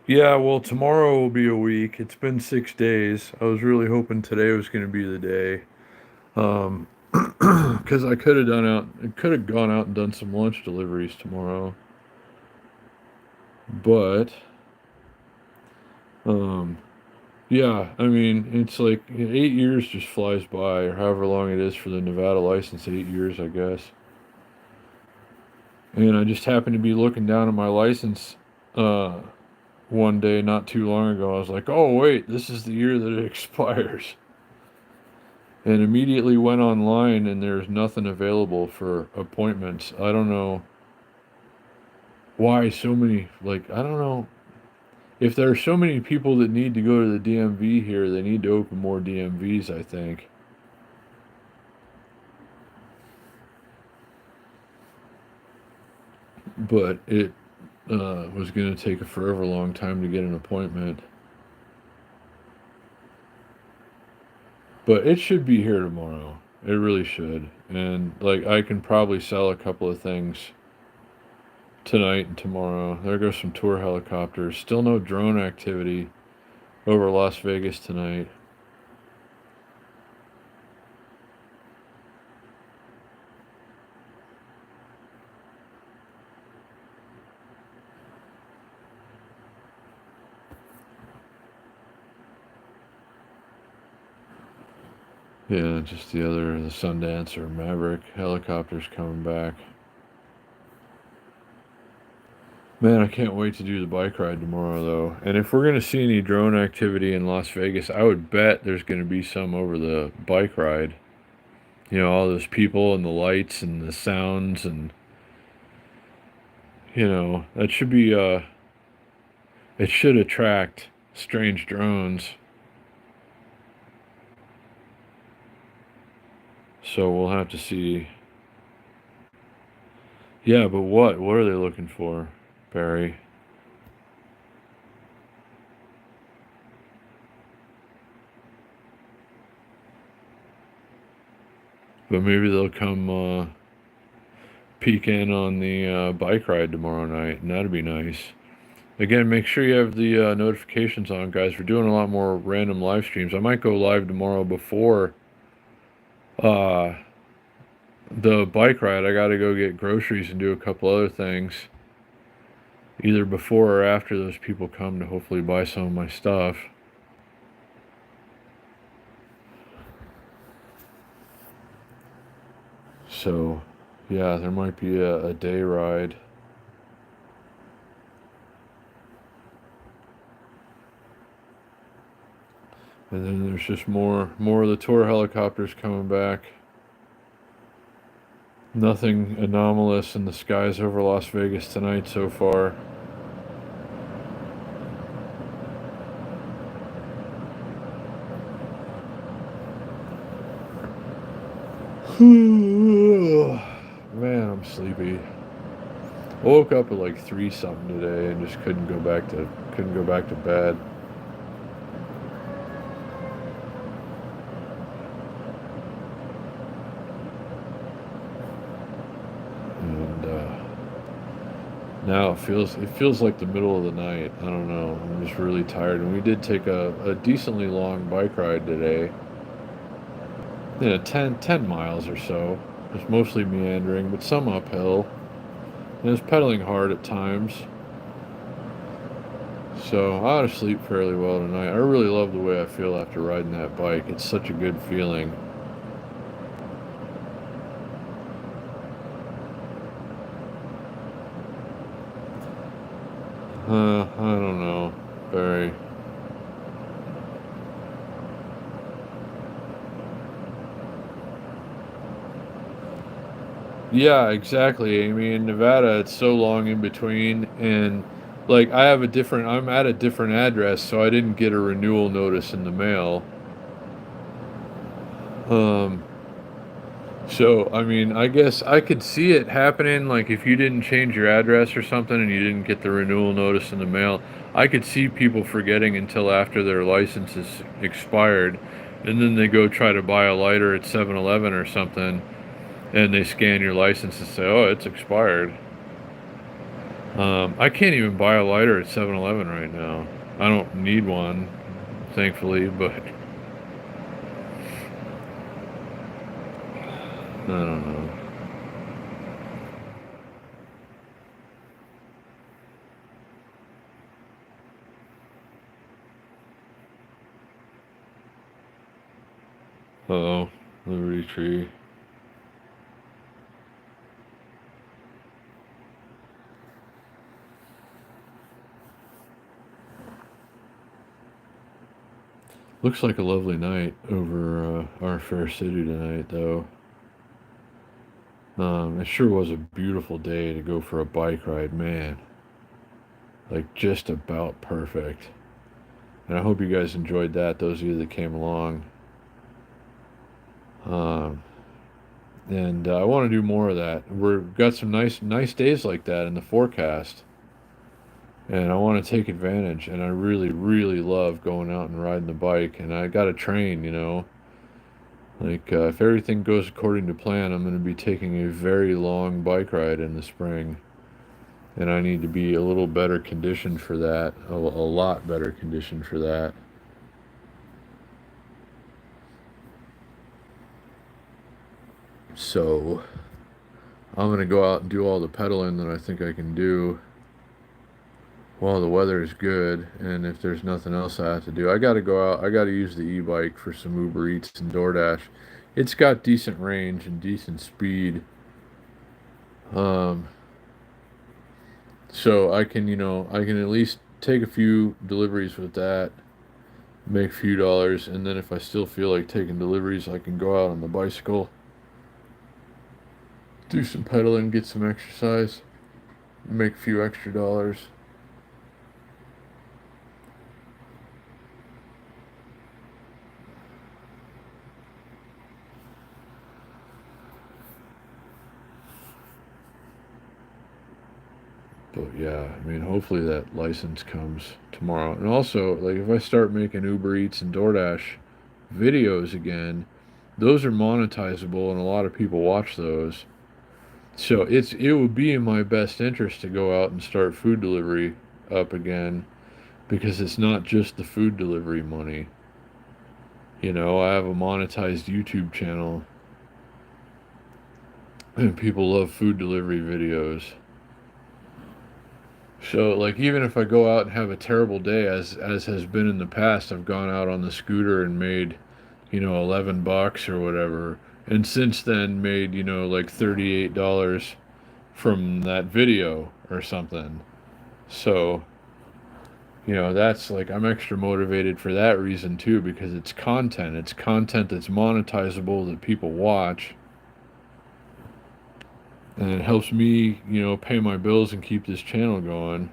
Yeah, well, tomorrow will be a week. It's been 6 days. I was really hoping today was going to be the day. Because I could have gone out and done some lunch deliveries tomorrow. But, um, yeah, I mean, it's like 8 years just flies by, or however long it is for the Nevada license, 8 years, I guess. And I just happened to be looking down at my license uh, one day not too long ago. I was like, oh, wait, this is the year that it expires. And immediately went online, and there's nothing available for appointments. I don't know why so many, like, I don't know. If there are so many people that need to go to the DMV here, they need to open more DMVs, I think. But it was going to take a forever long time to get an appointment. But it should be here tomorrow. It really should. And, like, I can probably sell a couple of things tonight and tomorrow. There goes some tour helicopters. Still no drone activity over Las Vegas tonight. Yeah, just the Sundance or Maverick helicopters coming back. Man, I can't wait to do the bike ride tomorrow, though. And if we're going to see any drone activity in Las Vegas, I would bet there's going to be some over the bike ride. All those people and the lights and the sounds and, that should be, it should attract strange drones. So we'll have to see. Yeah, but what? What are they looking for, Barry? But maybe they'll come peek in on the bike ride tomorrow night, and that'd be nice. Again, make sure you have the notifications on, guys. We're doing a lot more random live streams. I might go live tomorrow before uh, the bike ride. I got to go get groceries and do a couple other things, either before or after those people come to hopefully buy some of my stuff. So, yeah, there might be a day ride. And then there's just more of the tour helicopters coming back. Nothing anomalous in the skies over Las Vegas tonight so far. Man, I'm sleepy. I woke up at like 3 something today and just couldn't go back to bed. And now it feels like the middle of the night. I don't know. I'm just really tired. And we did take a decently long bike ride today. 10 miles or so. It was mostly meandering, but some uphill. And it was pedaling hard at times. So I ought to sleep fairly well tonight. I really love the way I feel after riding that bike. It's such a good feeling. I don't know. Very. Yeah, exactly, Amy. In Nevada, it's so long in between, and like I'm at a different address, so I didn't get a renewal notice in the mail. Um, so I mean, I guess I could see it happening, like if you didn't change your address or something and you didn't get the renewal notice in the mail, I could see people forgetting until after their license is expired, and then they go try to buy a lighter at 7-Eleven or something, and they scan your license and say, "Oh, it's expired." I can't even buy a lighter at 7-Eleven right now. I don't need one, thankfully, but I don't know. Uh-oh, Liberty Tree. Looks like a lovely night over our fair city tonight, though. It sure was a beautiful day to go for a bike ride, man. Like, just about perfect. And I hope you guys enjoyed that, those of you that came along. Um, and I want to do more of that. We've got some nice days like that in the forecast. And I want to take advantage. And I really, really love going out and riding the bike. And I got to train, you know. Like, if everything goes according to plan, I'm going to be taking a very long bike ride in the spring. And I need to be a little better conditioned for that, a lot better conditioned for that. So, I'm going to go out and do all the pedaling that I think I can do while the weather is good, and if there's nothing else I have to do, I got to go out. I got to use the e-bike for some Uber Eats and DoorDash. It's got decent range and decent speed, um, so I can at least take a few deliveries with that, make a few dollars, and then if I still feel like taking deliveries, I can go out on the bicycle, do some pedaling, get some exercise, make a few extra dollars. But yeah, I mean, hopefully that license comes tomorrow. And also, like, if I start making Uber Eats and DoorDash videos again, those are monetizable, and a lot of people watch those. So it would be in my best interest to go out and start food delivery up again, because it's not just the food delivery money. You know, I have a monetized YouTube channel, and people love food delivery videos. So, like, even if I go out and have a terrible day, as has been in the past, I've gone out on the scooter and made, $11 or whatever, and since then made, like $38 from that video or something. So, that's like I'm extra motivated for that reason too, because it's content. It's content that's monetizable that people watch, and it helps me, pay my bills and keep this channel going.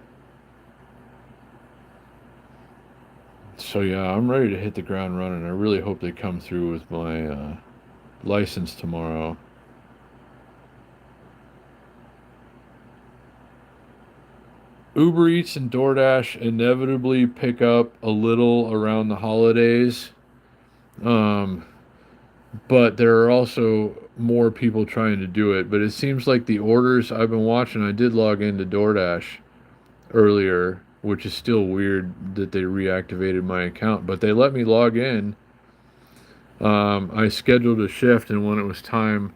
So yeah, I'm ready to hit the ground running. I really hope they come through with my license tomorrow. Uber Eats and DoorDash inevitably pick up a little around the holidays. Um, but there are also more people trying to do it. But it seems like the orders I've been watching, I did log into DoorDash earlier, which is still weird that they reactivated my account, but they let me log in. I scheduled a shift, and when it was time,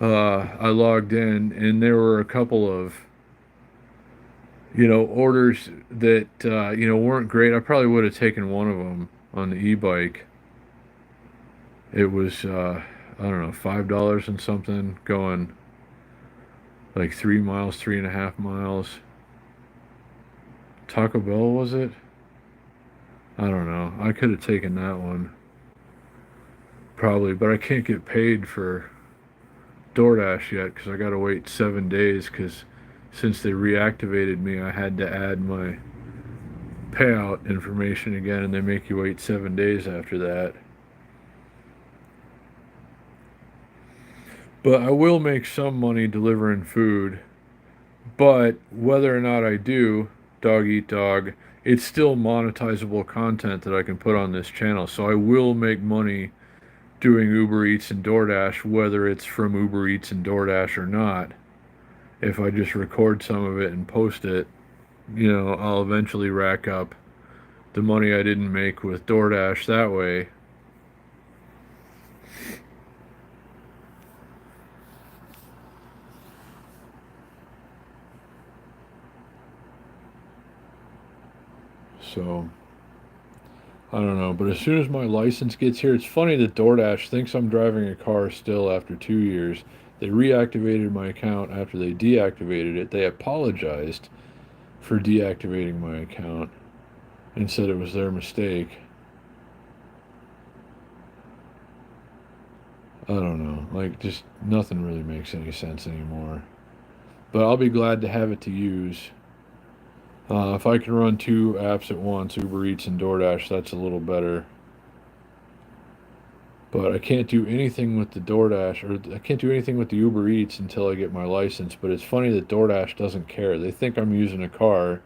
I logged in, and there were a couple of orders that weren't great. I probably would have taken one of them on the e-bike. It was I don't know, $5 and something, going like 3 miles, 3.5 miles. Taco Bell, was it? I don't know. I could have taken that one probably, but I can't get paid for DoorDash yet because I got to wait 7 days. Because since they reactivated me, I had to add my payout information again, and they make you wait 7 days after that. But I will make some money delivering food. But whether or not I do, dog eat dog, it's still monetizable content that I can put on this channel. So I will make money doing Uber Eats and DoorDash, whether it's from Uber Eats and DoorDash or not. If I just record some of it and post it, I'll eventually rack up the money I didn't make with DoorDash that way. So, I don't know. But as soon as my license gets here, it's funny that DoorDash thinks I'm driving a car still after 2 years. They reactivated my account after they deactivated it. They apologized for deactivating my account and said it was their mistake. I don't know. Like, just nothing really makes any sense anymore. But I'll be glad to have it to use. If I can run two apps at once, Uber Eats and DoorDash, that's a little better. But I can't do anything with the DoorDash, or I can't do anything with the Uber Eats until I get my license. But it's funny that DoorDash doesn't care. They think I'm using a car,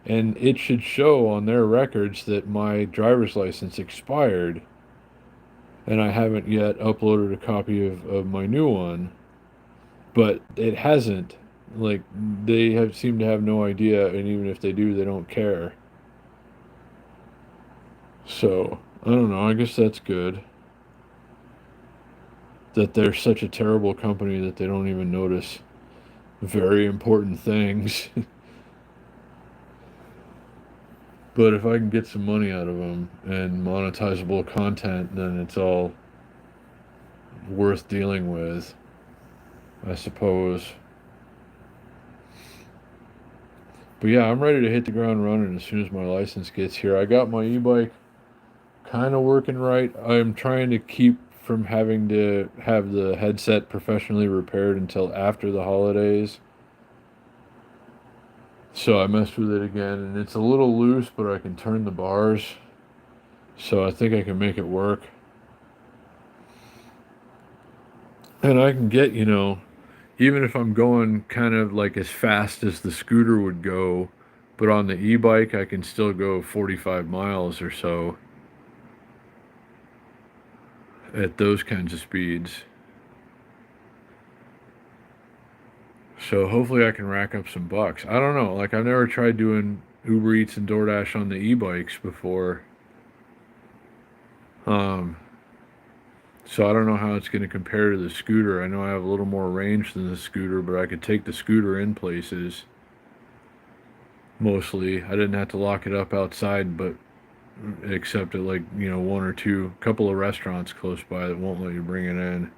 and it should show on their records that my driver's license expired, and I haven't yet uploaded a copy of my new one. But it hasn't. Like, they have seem to have no idea, and even if they do, they don't care. So I don't know. I guess that's good that they're such a terrible company that they don't even notice very important things. But if I can get some money out of them and monetizable content, then it's all worth dealing with, I suppose. But yeah, I'm ready to hit the ground running as soon as my license gets here. I got my e-bike kind of working right. I'm trying to keep from having to have the headset professionally repaired until after the holidays. So I messed with it again, and it's a little loose, but I can turn the bars. So I think I can make it work. And I can get, even if I'm going kind of like as fast as the scooter would go, but on the e-bike, I can still go 45 miles or so at those kinds of speeds. So hopefully I can rack up some bucks. I don't know. Like, I've never tried doing Uber Eats and DoorDash on the e-bikes before. Um, so I don't know how it's going to compare to the scooter. I know I have a little more range than the scooter, but I could take the scooter in places. Mostly. I didn't have to lock it up outside, but except at like, one or two, couple of restaurants close by that won't let you bring it in.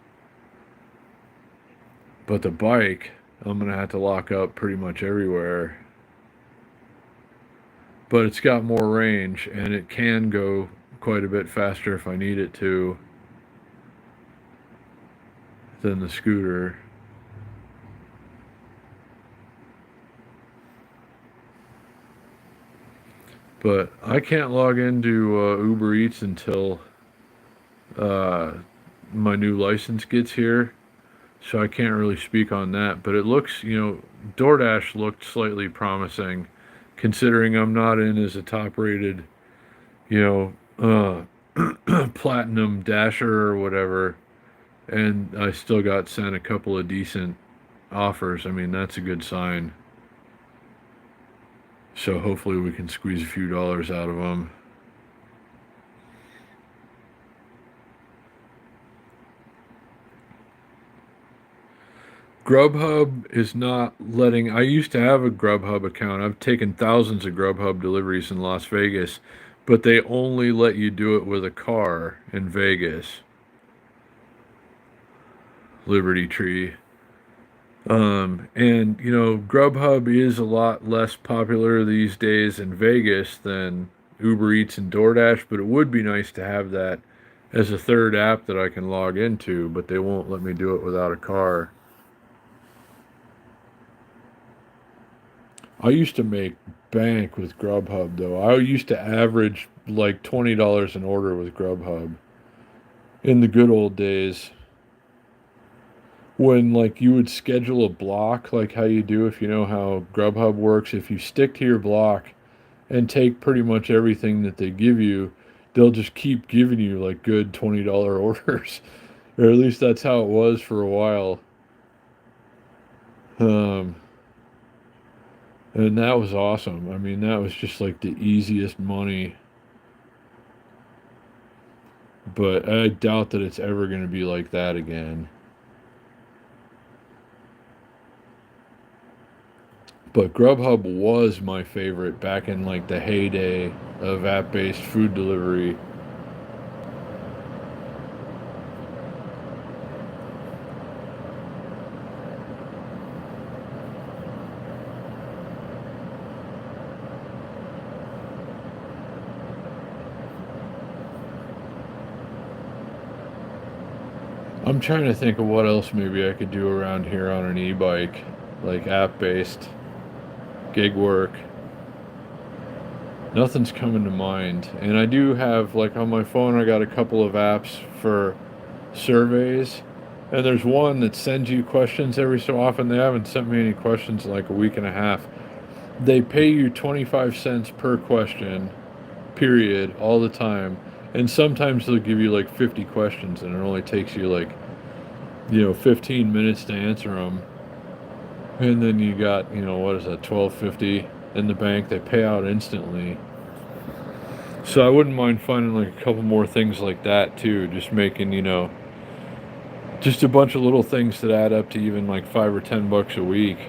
But the bike, I'm going to have to lock up pretty much everywhere. but it's got more range and it can go quite a bit faster if I need it to than the scooter. But I can't log into Uber Eats until my new license gets here, so I can't really speak on that. But it looks, DoorDash looked slightly promising, considering I'm not in as a top-rated, platinum dasher or whatever, and I still got sent a couple of decent offers. I mean, that's a good sign. So hopefully we can squeeze a few dollars out of them. Grubhub is not letting. I used to have a Grubhub account. I've taken thousands of Grubhub deliveries in Las Vegas, but they only let you do it with a car in Vegas. Liberty Tree. And Grubhub is a lot less popular these days in Vegas than Uber Eats and DoorDash, but it would be nice to have that as a third app that I can log into, but they won't let me do it without a car. I used to make bank with Grubhub though. I used to average like $20 an order with Grubhub in the good old days when like you would schedule a block like how you do if you know how Grubhub works. If you stick to your block and take pretty much everything that they give you, they'll just keep giving you like good $20 orders. Or at least that's how it was for a while. Um, and that was awesome. I mean, that was just like the easiest money. But I doubt that it's ever going to be like that again. But Grubhub was my favorite back in like the heyday of app-based food delivery. I'm trying to think of what else maybe I could do around here on an e-bike, like app-based gig work. Nothing's coming to mind. And I do have, like on my phone, I got a couple of apps for surveys. And there's one that sends you questions every so often. They haven't sent me any questions in like a week and a half. They pay you 25 cents per question, period, all the time. And sometimes they'll give you like 50 questions and it only takes you like, 15 minutes to answer them. And then you got, what is that, 12.50 in the bank. They pay out instantly. So I wouldn't mind finding like a couple more things like that too. Just making, just a bunch of little things that add up to even like $5 or $10 a week.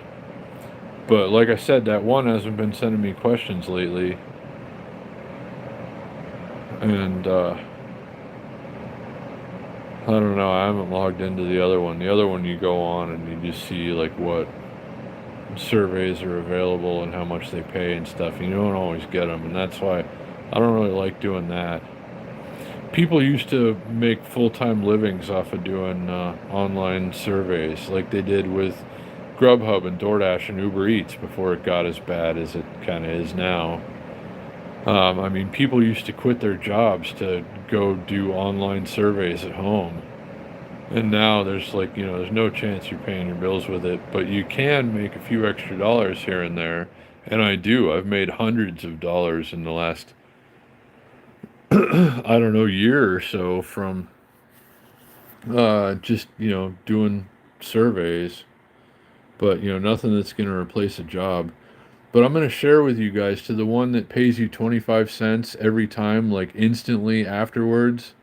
But like I said, that one hasn't been sending me questions lately. And I don't know, I haven't logged into the other one. The other one you go on and you just see like what surveys are available and how much they pay and stuff. You don't always get them, and that's why I don't really like doing that. People used to make full-time livings off of doing online surveys like they did with Grubhub and DoorDash and Uber Eats before it got as bad as it kind of is now. I mean, people used to quit their jobs to go do online surveys at home. And now there's like, there's no chance you're paying your bills with it, but you can make a few extra dollars here and there. And I do. I've made hundreds of dollars in the last, I don't know, year or so from just, doing surveys. But, nothing that's going to replace a job. But I'm going to share with you guys to the one that pays you 25 cents every time, like instantly afterwards.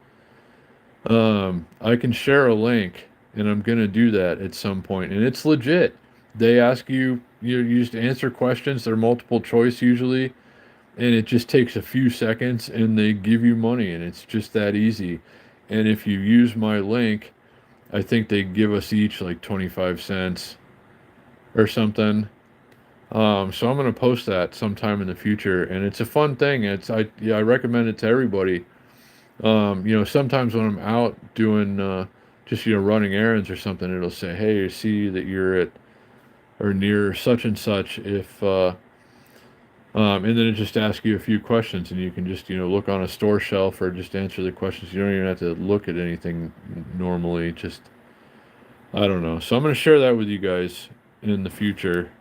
I can share a link, and I'm gonna do that at some point, and it's legit. They ask you, you just answer questions. They're multiple choice usually, and it just takes a few seconds, and they give you money, and it's just that easy. And if you use my link, I think they give us each like 25 cents or something. So I'm gonna post that sometime in the future, and it's a fun thing. I recommend it to everybody. Sometimes when I'm out doing just running errands or something, it'll say, "Hey, I see that you're at or near such and such." And then it just asks you a few questions, and you can just look on a store shelf or just answer the questions. You don't even have to look at anything normally. Just I don't know. So I'm gonna share that with you guys in the future.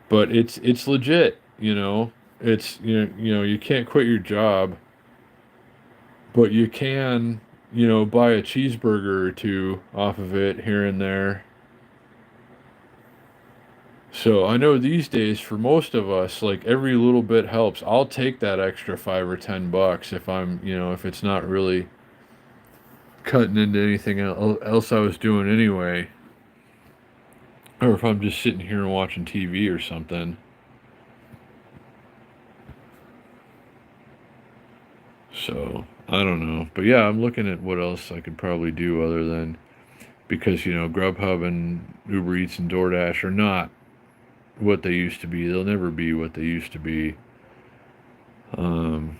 But it's legit. It's you can't quit your job, but you can buy a cheeseburger or two off of it here and there. So I know these days for most of us, like every little bit helps. I'll take that extra $5 or $10 if if it's not really cutting into anything else I was doing anyway, or if I'm just sitting here and watching TV or something. So I don't know, but yeah, I'm looking at what else I could probably do other than because Grubhub and Uber Eats and DoorDash are not what they used to be. They'll never be what they used to be. Um,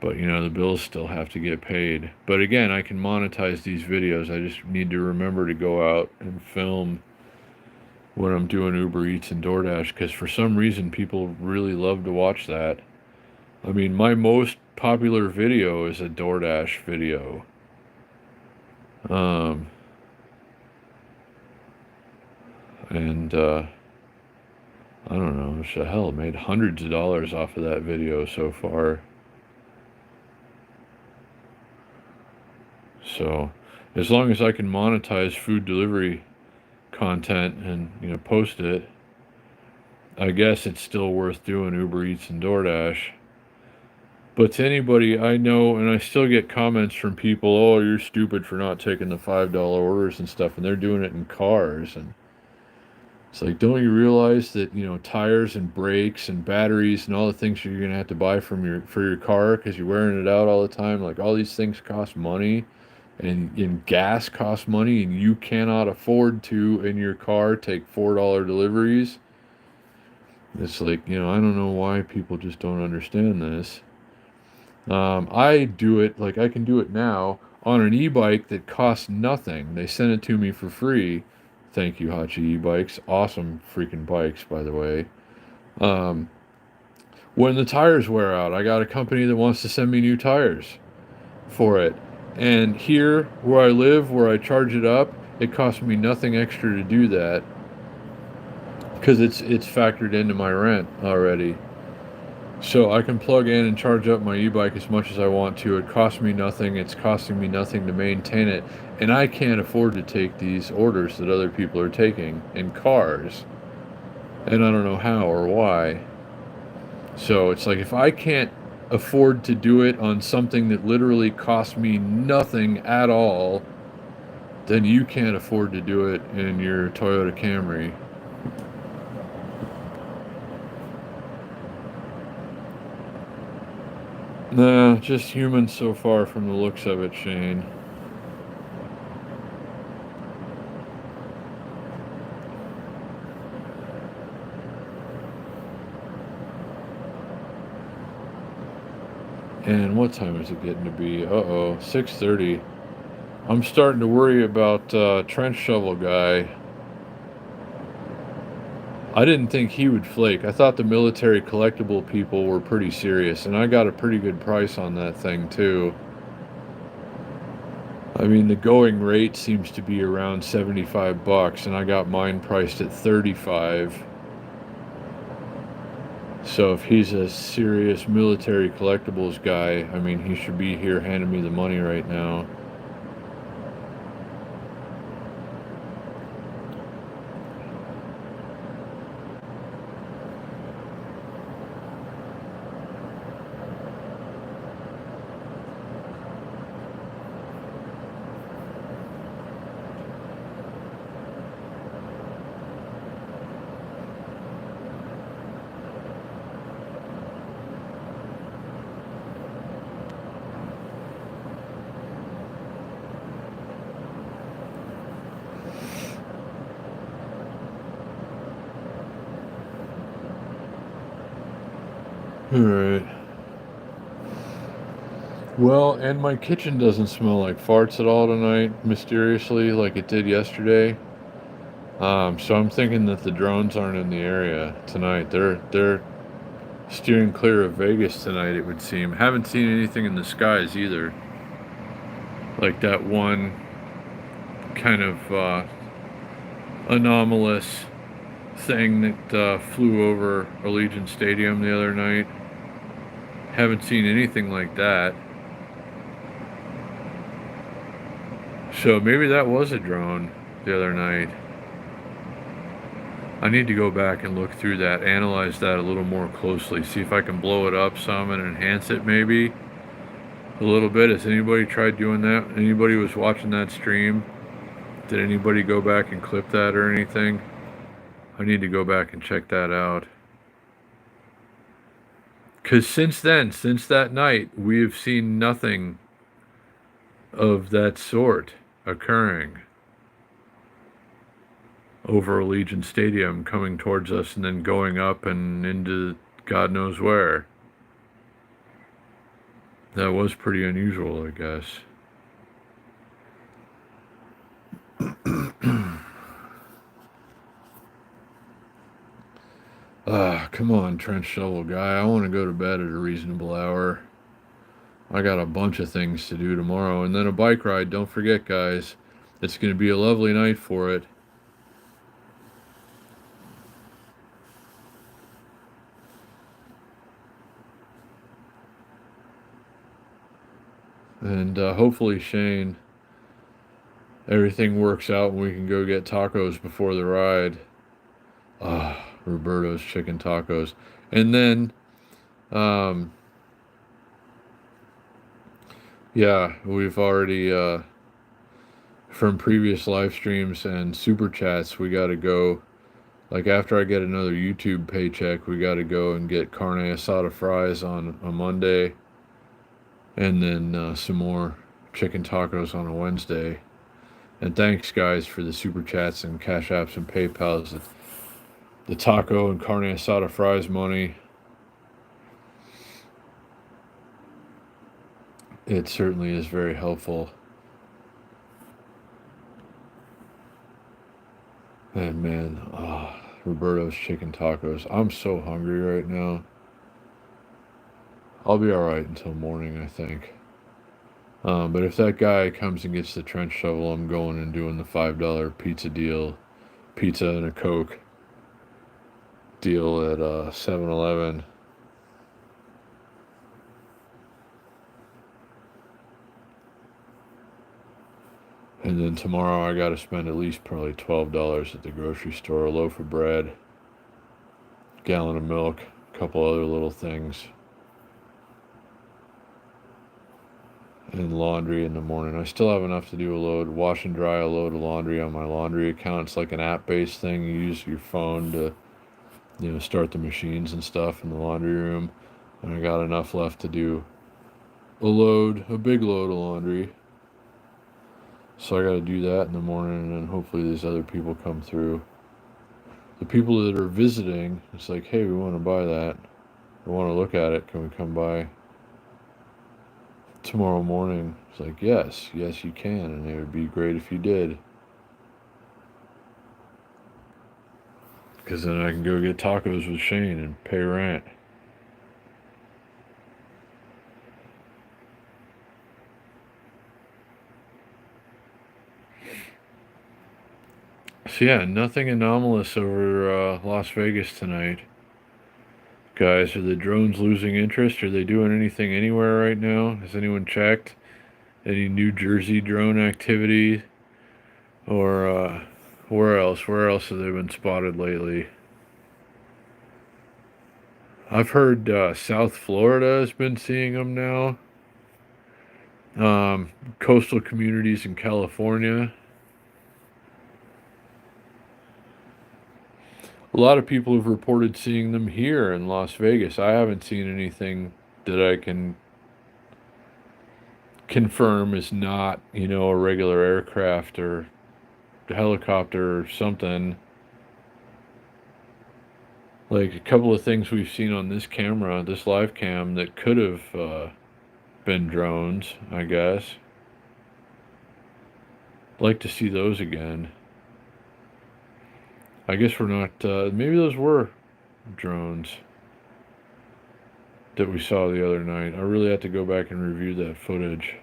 but the bills still have to get paid. But again, I can monetize these videos. I just need to remember to go out and film when I'm doing Uber Eats and DoorDash because for some reason people really love to watch that. I mean, my most popular video is a DoorDash video. Um, and I don't know, what the hell, made hundreds of dollars off of that video so far. So, as long as I can monetize food delivery content and post it, I guess it's still worth doing Uber Eats and DoorDash. But to anybody I know, and I still get comments from people, "Oh, you're stupid for not taking the $5 orders and stuff," and they're doing it in cars, and it's like, don't you realize that tires and brakes and batteries and all the things you're gonna have to buy for your car because you're wearing it out all the time? Like all these things cost money, and gas costs money, and you cannot afford to in your car take $4 deliveries. It's like I don't know why people just don't understand this. I do it like I can do it now on an e-bike that costs nothing. They sent it to me for free. Thank you, Hachi e-bikes. Awesome freaking bikes, by the way. Um, when the tires wear out, I got a company that wants to send me new tires for it. And here, where I live, where I charge it up, it costs me nothing extra to do that because it's factored into my rent already. So I can plug in and charge up my e-bike as much as I want to. It costs me nothing. It's costing me nothing to maintain it. And I can't afford to take these orders that other people are taking in cars. And I don't know how or why. So it's like if I can't afford to do it on something that literally costs me nothing at all, then you can't afford to do it in your Toyota Camry. Nah, just humans so far from the looks of it, Shane. And what time is it getting to be? Uh-oh, 6:30. I'm starting to worry about trench shovel guy. I didn't think he would flake. I thought the military collectible people were pretty serious, and I got a pretty good price on that thing too. I mean, the going rate seems to be around $75, and I got mine priced at 35. So if he's a serious military collectibles guy, I mean, he should be here handing me the money right now. Alright. Well, and my kitchen doesn't smell like farts at all tonight, mysteriously, like it did yesterday. So I'm thinking that the drones aren't in the area tonight. They're steering clear of Vegas tonight, it would seem. Haven't seen anything in the skies either. Like that one kind of anomalous thing that flew over Allegiant Stadium the other night. Haven't seen anything like that. So maybe that was a drone the other night. I need to go back and look through that, analyze that a little more closely, see if I can blow it up some and enhance it maybe a little bit. Has anybody tried doing that? Anybody was watching that stream? Did anybody go back and clip that or anything? I need to go back and check that out. Because since then, since that night, we have seen nothing of that sort occurring over Allegiant Stadium, coming towards us and then going up and into God knows where. That was pretty unusual, I guess. Come on, trench shovel guy. I want to go to bed at a reasonable hour. I got a bunch of things to do tomorrow. And then a bike ride. Don't forget, guys. It's going to be a lovely night for it. And hopefully, Shane, everything works out and we can go get tacos before the ride. Roberto's chicken tacos. And then, yeah, we've already, from previous live streams and super chats, we got to go, like after I get another YouTube paycheck, we got to go and get carne asada fries on a Monday. And then some more chicken tacos on a Wednesday. And thanks, guys, for the super chats and cash apps and PayPals. The taco and carne asada fries money. It certainly is very helpful. And man, Roberto's chicken tacos. I'm so hungry right now. I'll be alright until morning, I think. But if that guy comes and gets the trench shovel, I'm going and doing the $5 pizza deal. Pizza and a Coke deal at 7-Eleven. And then tomorrow I got to spend at least probably $12 at the grocery store. A loaf of bread, gallon of milk, a couple other little things. And laundry in the morning. I still have enough to do a load, wash and dry a load of laundry on my laundry account. It's like an app-based thing. You use your phone to, start the machines and stuff in the laundry room. And I got enough left to do a big load of laundry. So I got to do that in the morning, and then hopefully these other people come through. The people that are visiting, it's like, hey, we want to buy that. We want to look at it. Can we come by tomorrow morning? It's like, yes, you can, and it would be great if you did. Because then I can go get tacos with Shane and pay rent. So yeah, nothing anomalous over Las Vegas tonight. Guys, are the drones losing interest? Are they doing anything anywhere right now? Has anyone checked? Any New Jersey drone activity? Or where else? Where else have they been spotted lately? I've heard South Florida has been seeing them now. Coastal communities in California. A lot of people have reported seeing them here in Las Vegas. I haven't seen anything that I can confirm is not, a regular aircraft or a helicopter or something. Like a couple of things we've seen on this camera, this live cam, that could have been drones, I guess. Like to see those again. I guess we're not, maybe those were drones that we saw the other night. I really have to go back and review that footage.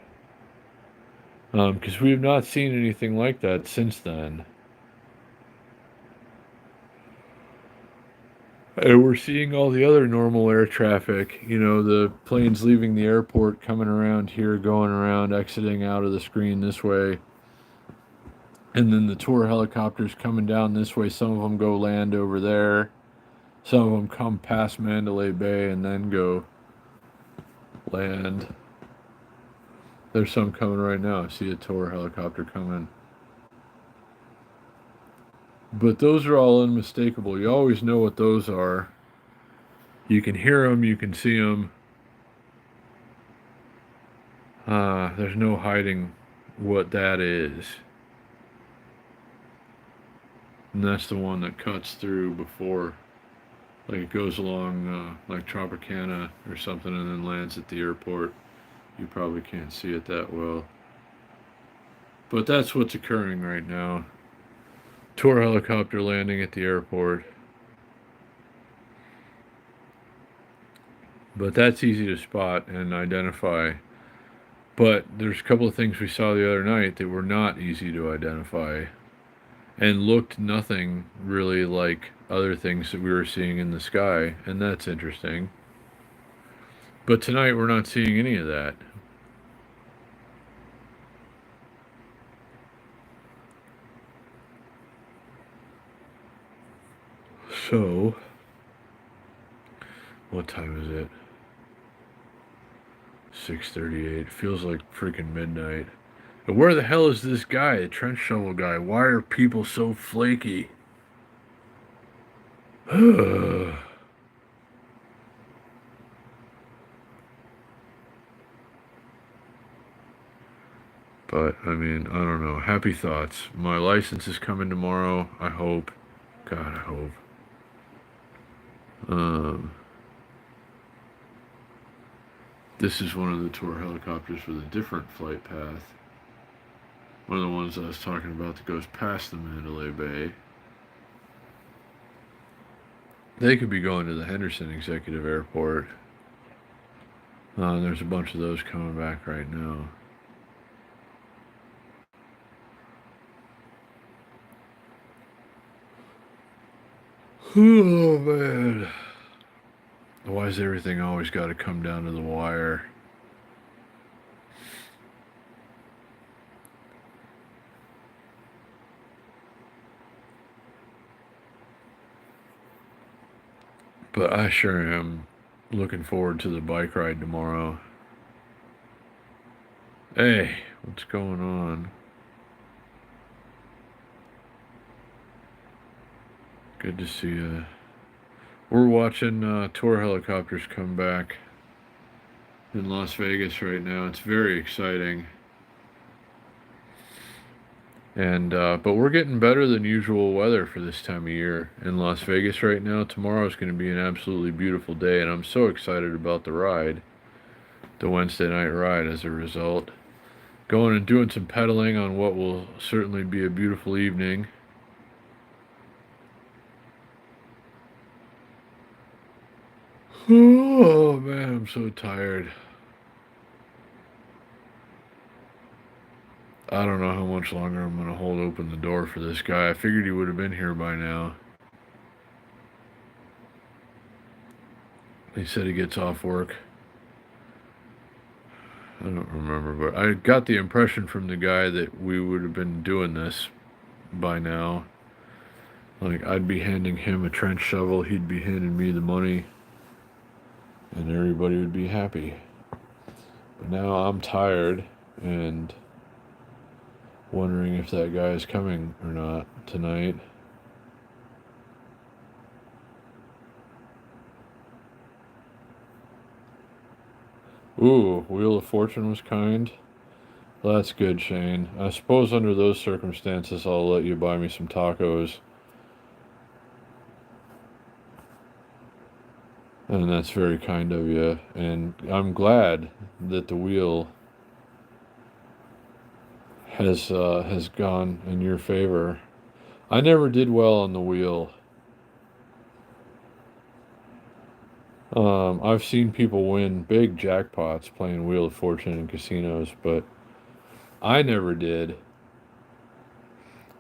Because we have not seen anything like that since then. And we're seeing all the other normal air traffic, you know, the planes leaving the airport, coming around here, going around, exiting out of the screen this way. And then the tour helicopters coming down this way. Some of them go land over there. Some of them come past Mandalay Bay and then go land. There's some coming right now. I see a tour helicopter coming. But those are all unmistakable. You always know what those are. You can hear them, you can see them. There's no hiding what that is. And that's the one that cuts through before, like it goes along like Tropicana or something and then lands at the airport. You probably can't see it that well. But that's what's occurring right now. Tour helicopter landing at the airport. But that's easy to spot and identify. But there's a couple of things we saw the other night that were not easy to identify and looked nothing really like other things that we were seeing in the sky, and that's interesting. But tonight we're not seeing any of that. So, what time is it? 6:38. Feels like freaking midnight. And where the hell is this guy, the trench shovel guy? Why are people so flaky? But, I mean, I don't know. Happy thoughts. My license is coming tomorrow, I hope. God, I hope. This is one of the tour helicopters with a different flight path. One of the ones I was talking about that goes past the Mandalay Bay. They could be going to the Henderson Executive Airport. There's a bunch of those coming back right now. Oh, man. Why has everything always got to come down to the wire? But I sure am looking forward to the bike ride tomorrow. Hey, what's going on? Good to see you. We're watching tour helicopters come back in Las Vegas right now. It's very exciting. And but we're getting better than usual weather for this time of year in Las Vegas right now. Tomorrow is going to be an absolutely beautiful day, and I'm so excited about the ride, the Wednesday night ride as a result. Going and doing some pedaling on what will certainly be a beautiful evening. Oh man, I'm so tired. I don't know how much longer I'm going to hold open the door for this guy. I figured he would have been here by now. He said he gets off work. I don't remember, but I got the impression from the guy that we would have been doing this by now. Like, I'd be handing him a trench shovel, he'd be handing me the money, and everybody would be happy. But now I'm tired and wondering if that guy is coming or not tonight. Ooh, Wheel of Fortune was kind. Well, that's good, Shane. I suppose under those circumstances, I'll let you buy me some tacos. And that's very kind of you. And I'm glad that the wheel has gone in your favor. I never did well on the wheel. I've seen people win big jackpots playing Wheel of Fortune in casinos, but I never did.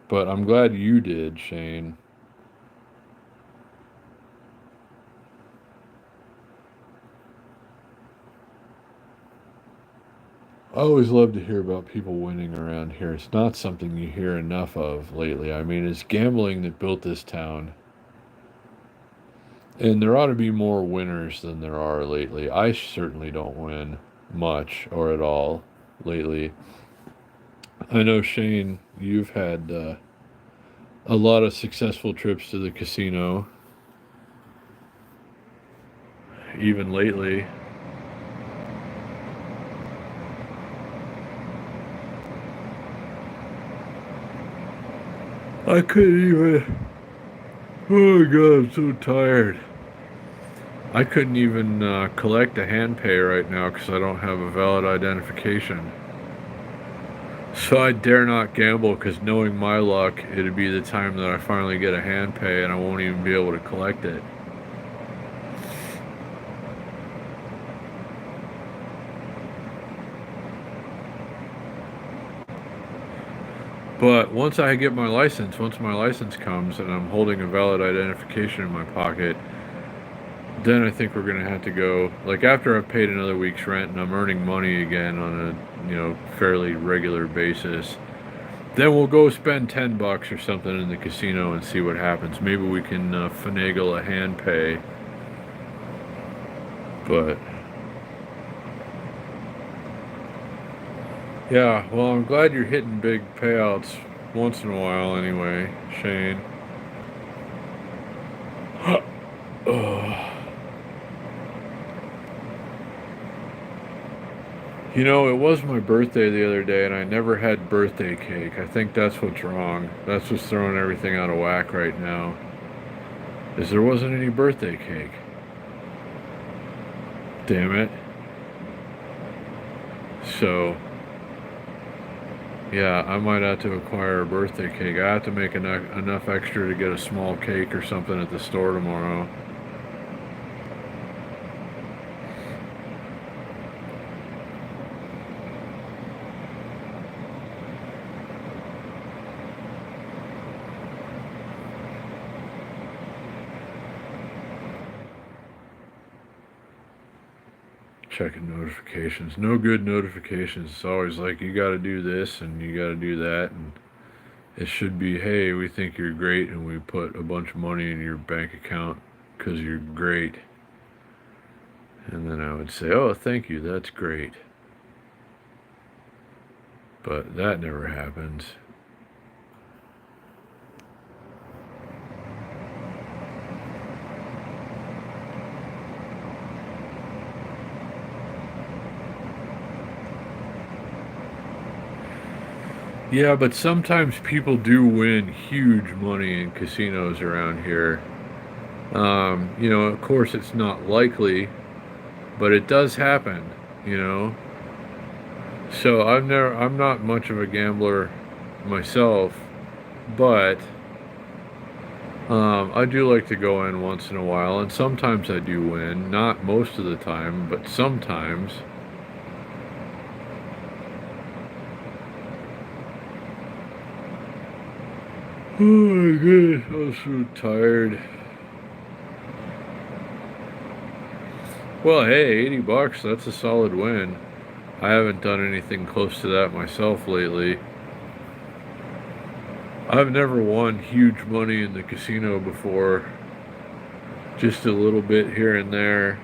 But I'm glad you did, Shane. I always love to hear about people winning around here. It's not something you hear enough of lately. I mean, it's gambling that built this town. And there ought to be more winners than there are lately. I certainly don't win much or at all lately. I know, Shane, you've had a lot of successful trips to the casino, even lately. I couldn't even. Oh my god, I'm so tired. I couldn't even collect a hand pay right now because I don't have a valid identification. So I dare not gamble because knowing my luck, it'd be the time that I finally get a hand pay and I won't even be able to collect it. But once I get my license, once my license comes and I'm holding a valid identification in my pocket, then I think we're going to have to go, like after I've paid another week's rent and I'm earning money again on a, fairly regular basis, then we'll go spend $10 or something in the casino and see what happens. Maybe we can finagle a hand pay. But yeah, well, I'm glad you're hitting big payouts once in a while anyway, Shane. You know, it was my birthday the other day and I never had birthday cake. I think that's what's wrong. That's what's throwing everything out of whack right now. Is there wasn't any birthday cake. Damn it. So, yeah, I might have to acquire a birthday cake. I have to make enough extra to get a small cake or something at the store tomorrow. Checking notifications. No good notifications. It's always like, you got to do this and you got to do that. And it should be, hey, we think you're great and we put a bunch of money in your bank account because you're great. And then I would say, oh, thank you, that's great. But that never happens. Yeah, but sometimes people do win huge money in casinos around here. Of course, it's not likely, but it does happen, you know. So I'm not much of a gambler myself, but I do like to go in once in a while, and sometimes I do win. Not most of the time, but sometimes. Oh my goodness, I'm so tired. Well, hey, $80, that's a solid win. I haven't done anything close to that myself lately. I've never won huge money in the casino before. Just a little bit here and there.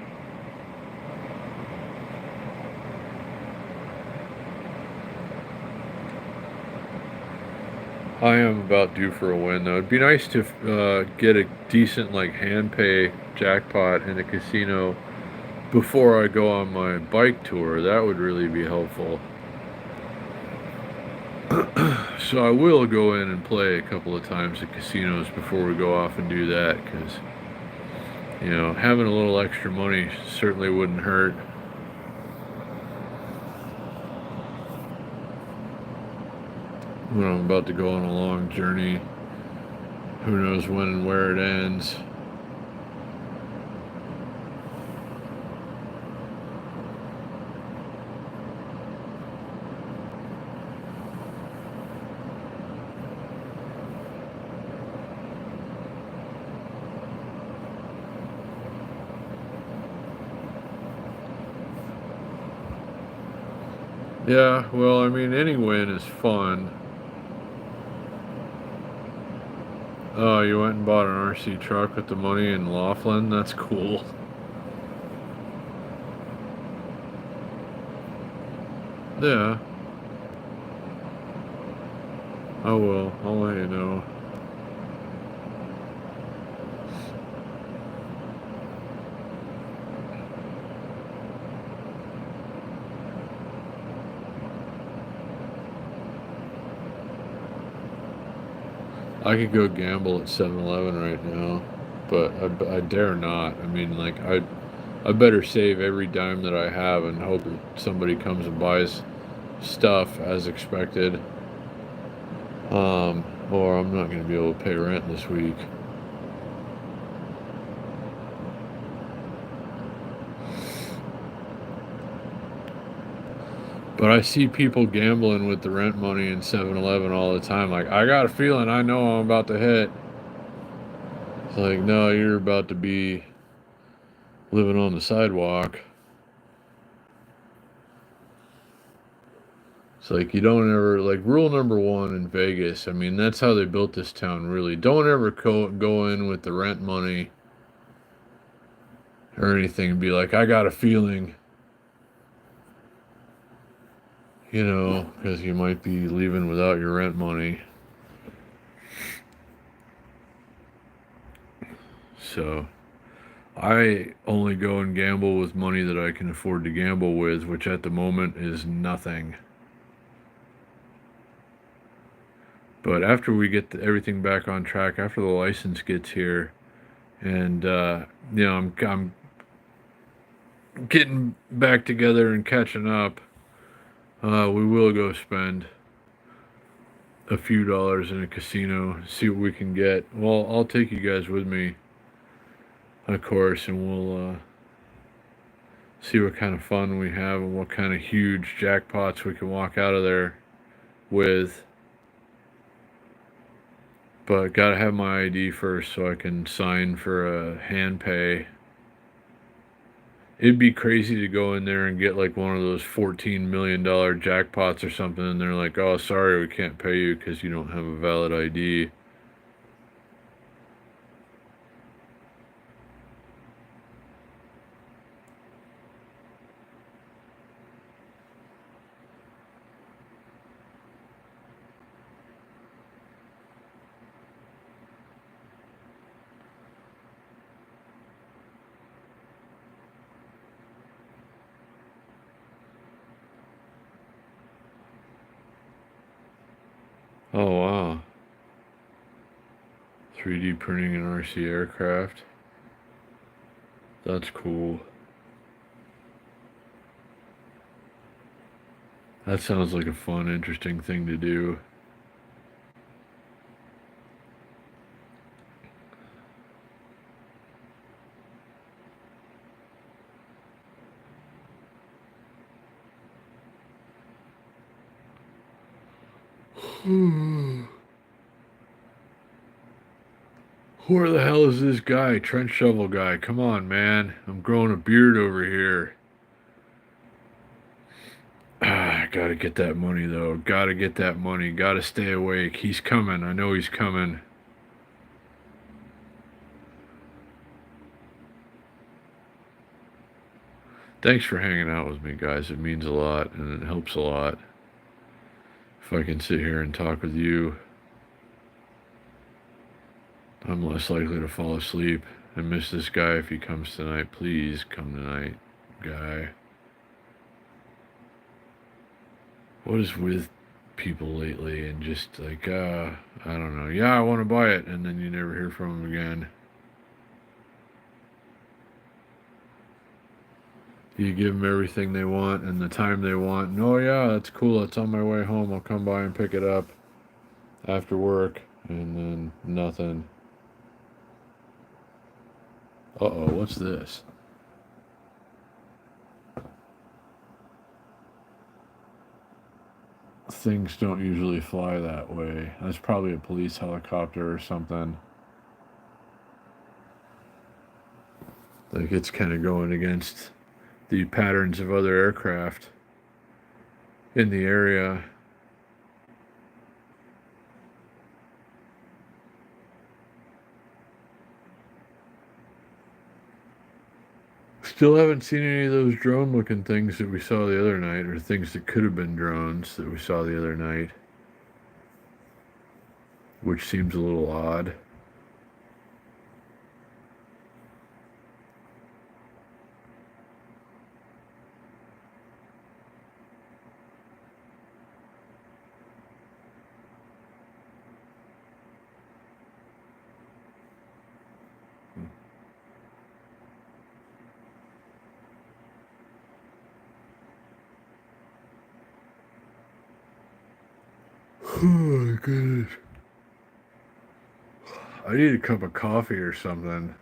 I am about due for a win, though. It'd be nice to get a decent, like, hand pay jackpot in a casino before I go on my bike tour. That would really be helpful. So I will go in and play a couple of times at casinos before we go off and do that, because you know, having a little extra money certainly wouldn't hurt. When I'm about to go on a long journey, who knows when and where it ends. Yeah, well, I mean, any win is fun. Oh, you went and bought an RC truck with the money in Laughlin? That's cool. Yeah, I will. I'll let you know. I could go gamble at 7-Eleven right now, but I dare not. I mean, like, I better save every dime that I have and hope that somebody comes and buys stuff as expected. Or I'm not going to be able to pay rent this week. But I see people gambling with the rent money in 7-Eleven all the time. Like, I got a feeling I know I'm about to hit. It's like, no, you're about to be living on the sidewalk. It's like, you don't ever, like, rule number one in Vegas. I mean, that's how they built this town, really. Don't ever go in with the rent money or anything and be like, I got a feeling, you know, because you might be leaving without your rent money. So I only go and gamble with money that I can afford to gamble with, which at the moment is nothing. But after we get everything back on track, after the license gets here, and you know, I'm getting back together and catching up, we will go spend a few dollars in a casino, see what we can get. Well, I'll take you guys with me, of course, and we'll see what kind of fun we have and what kind of huge jackpots we can walk out of there with. But gotta have my ID first so I can sign for a hand pay. It'd be crazy to go in there and get like one of those $14 million jackpots or something, and they're like, oh, sorry, we can't pay you because you don't have a valid ID. Oh, wow. 3D printing an RC aircraft. That's cool. That sounds like a fun, interesting thing to do. Where the hell is this guy? Trench shovel guy. Come on, man. I'm growing a beard over here. Gotta get that money, though. Gotta get that money. Gotta stay awake. He's coming. I know he's coming. Thanks for hanging out with me, guys. It means a lot, and it helps a lot. If I can sit here and talk with you, I'm less likely to fall asleep. I miss this guy. If he comes tonight, please come tonight, guy. What is with people lately and just like, I don't know. Yeah, I want to buy it, and then you never hear from them again. You give them everything they want and the time they want. And, oh, yeah, that's cool. It's on my way home. I'll come by and pick it up after work. And then nothing. Uh-oh, what's this? Things don't usually fly that way. That's probably a police helicopter or something. Like it's kind of going against the patterns of other aircraft in the area. Still haven't seen any of those drone looking things that we saw the other night, or things that could have been drones that we saw the other night, which seems a little odd. Oh my goodness. I need a cup of coffee or something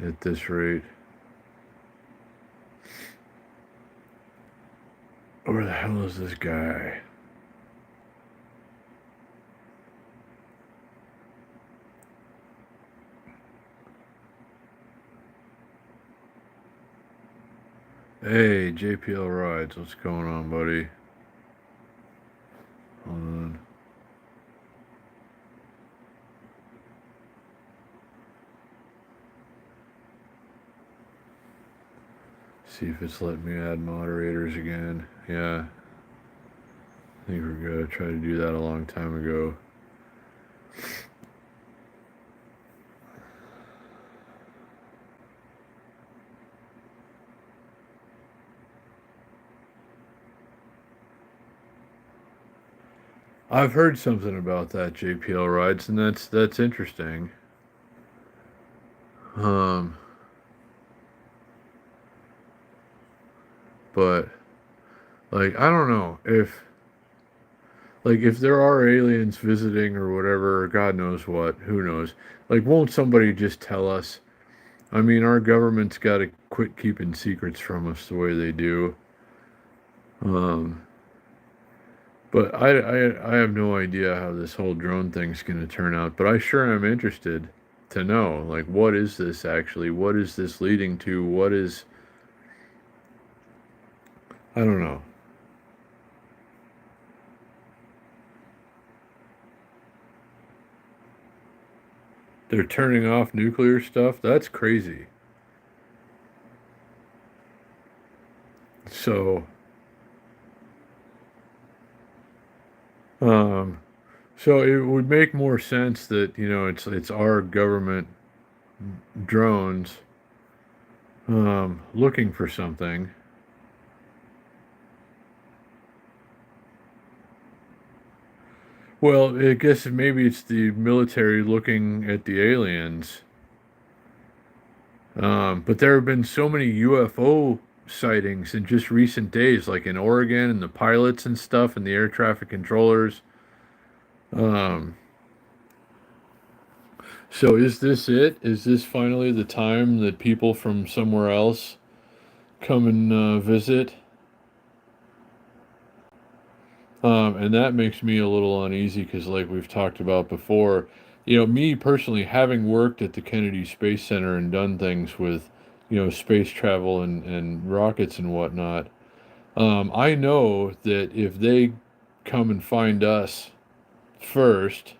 at this rate. Where the hell is this guy? Hey, JPL Rides, what's going on, buddy? Hold on. See if it's letting me add moderators again. Yeah. I think we're good. I tried to do that a long time ago. I've heard something about that JPL Rides, and that's interesting. Um, but like I don't know if there are aliens visiting or whatever, or God knows what, who knows? Like, won't somebody just tell us? I mean, our government's got to quit keeping secrets from us the way they do. Um, but I have no idea how this whole drone thing's going to turn out. But I sure am interested to know, like, what is this actually? What is this leading to? What is. I don't know. They're turning off nuclear stuff? That's crazy. So, um, so it would make more sense that, it's our government drones looking for something. Well, I guess maybe it's the military looking at the aliens. But there have been so many UFO sightings in just recent days, like in Oregon, and the pilots and stuff, and the air traffic controllers. Um, so is this it? Is this finally the time that people from somewhere else come and visit? And that makes me a little uneasy because, like we've talked about before, me personally, having worked at the Kennedy Space Center and done things with, space travel and rockets and whatnot, I know that if they come and find us first,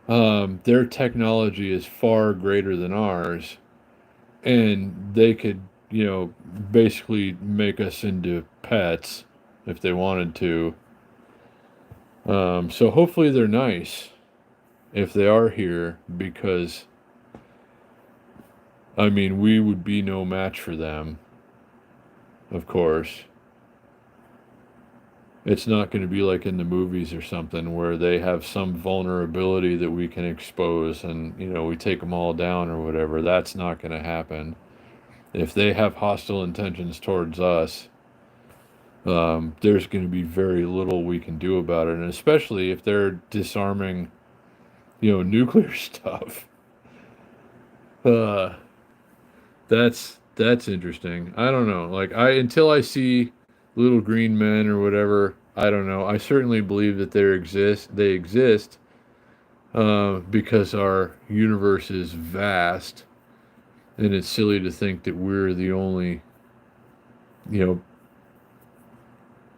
their technology is far greater than ours, and they could, basically make us into pets if they wanted to. So hopefully they're nice if they are here, because I mean we would be no match for them. Of course, it's not going to be like in the movies or something where they have some vulnerability that we can expose and we take them all down or whatever. That's not going to happen. If they have hostile intentions towards us, there's going to be very little we can do about it, and especially if they're disarming, nuclear stuff. Uh, that's interesting. I don't know. Like until I see little green men or whatever, I don't know. I certainly believe that they exist, because our universe is vast, and it's silly to think that we're the only, you know,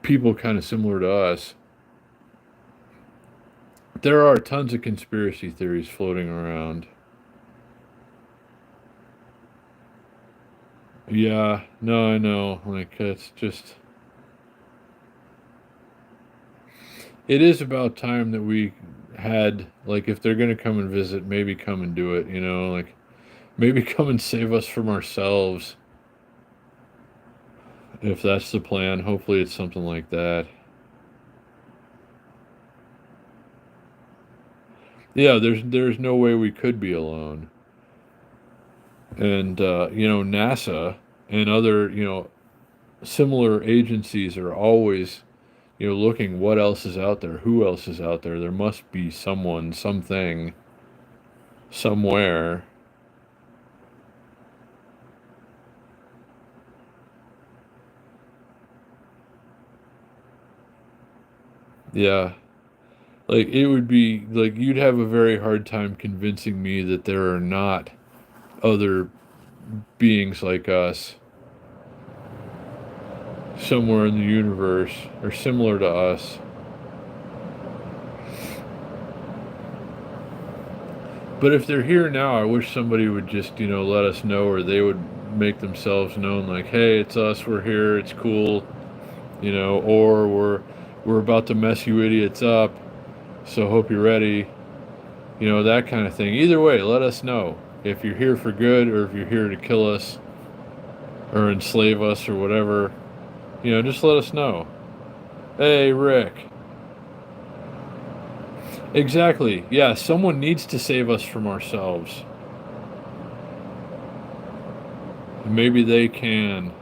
people kind of similar to us. There are tons of conspiracy theories floating around. Yeah, no, I know. Like, it's just, it is about time that we had, like, if they're going to come and visit, maybe come and do it, like, maybe come and save us from ourselves. If that's the plan, hopefully it's something like that. Yeah, there's no way we could be alone. And NASA and other, similar agencies are always, looking what else is out there, who else is out there. There must be someone, something, somewhere. Yeah. Like, it would be like you'd have a very hard time convincing me that there are not other beings like us somewhere in the universe or similar to us. But if they're here now, I wish somebody would just, let us know, or they would make themselves known, like, hey, it's us, we're here, it's cool, or we're about to mess you idiots up, so hope you're ready, that kind of thing. Either way, let us know if you're here for good or if you're here to kill us or enslave us or whatever. Just let us know. Hey, Rick. Exactly. Yeah, someone needs to save us from ourselves. Maybe they can.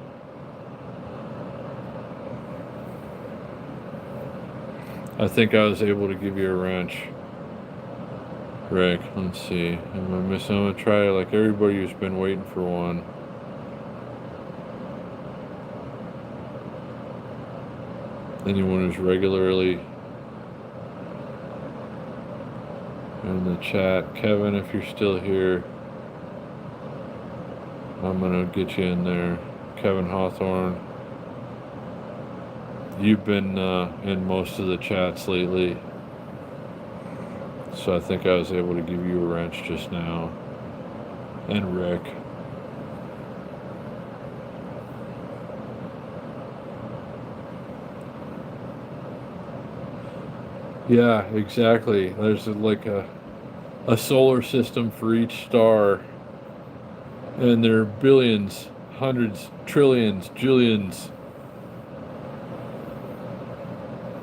I think I was able to give you a wrench. Rick, let's see. Am I missing? I'm going to try like everybody who's been waiting for one. Anyone who's regularly in the chat. Kevin, if you're still here, I'm going to get you in there. Kevin Hawthorne. You've been in most of the chats lately, so I think I was able to give you a wrench just now. And Rick. Yeah, exactly. There's like a solar system for each star, and there are billions, hundreds, trillions, jillions,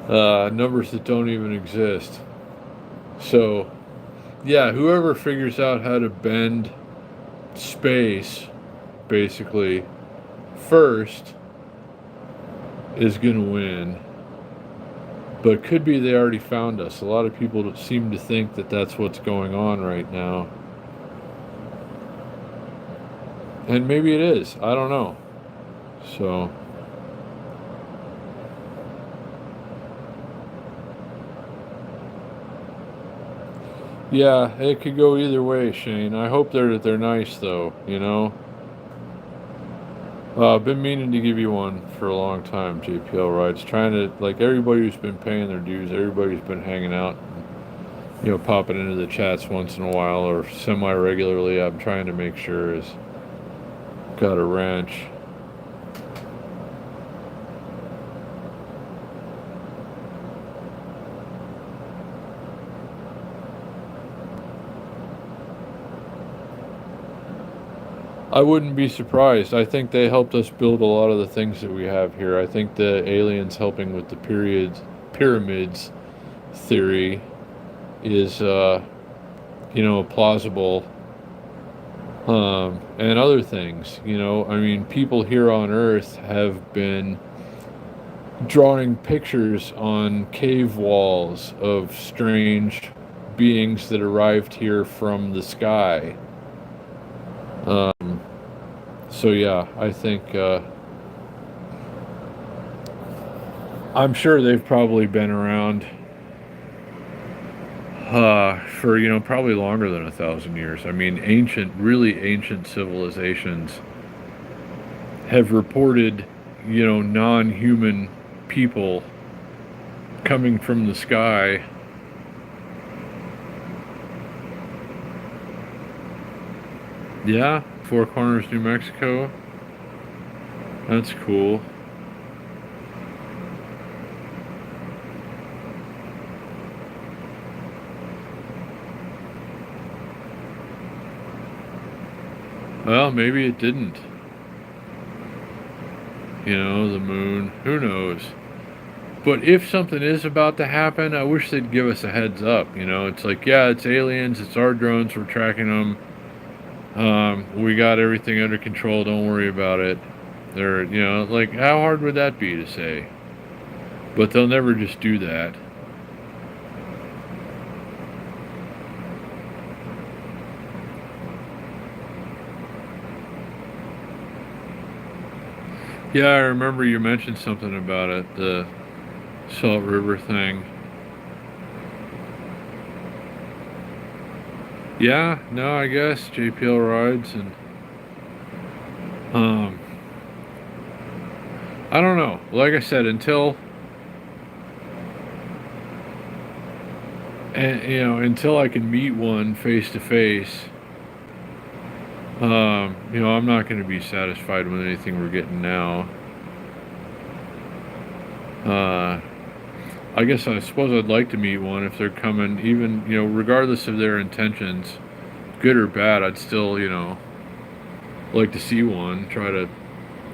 numbers that don't even exist. So, yeah, whoever figures out how to bend space, basically, first is going to win. But could be they already found us. A lot of people seem to think that that's what's going on right now. And maybe it is. I don't know. So, yeah, it could go either way, Shane. I hope they're nice, though, I've been meaning to give you one for a long time, JPL Rides. Trying to, like, everybody who's been paying their dues, everybody who's been hanging out, popping into the chats once in a while or semi-regularly, I'm trying to make sure is got a wrench. I wouldn't be surprised. I think they helped us build a lot of the things that we have here. I think the aliens helping with the pyramids theory is, plausible. and other things. You know, I mean, people here on Earth have been drawing pictures on cave walls of strange beings that arrived here from the sky. So yeah, I think I'm sure they've probably been around for, you know, probably longer than 1,000 years. I mean, really ancient civilizations have reported, you know, non-human people coming from the sky. Yeah, Four Corners, New Mexico. That's cool. Well, maybe it didn't. You know, the moon. Who knows? But if something is about to happen, I wish they'd give us a heads up. You know, it's like, yeah, it's aliens, it's our drones, we're tracking them. We got everything under control, don't worry about it. They're, you know, like, how hard would that be to say? But they'll never just do that. Yeah, I remember you mentioned something about it, the Salt River thing. Yeah, no, I guess JPL rides and um I don't know. Like I said, until I can meet one face to face, you know, I'm not going to be satisfied with anything we're getting now. Uh I suppose I'd like to meet one if they're coming, even, you know, regardless of their intentions, good or bad, I'd still, you know, like to see one, try to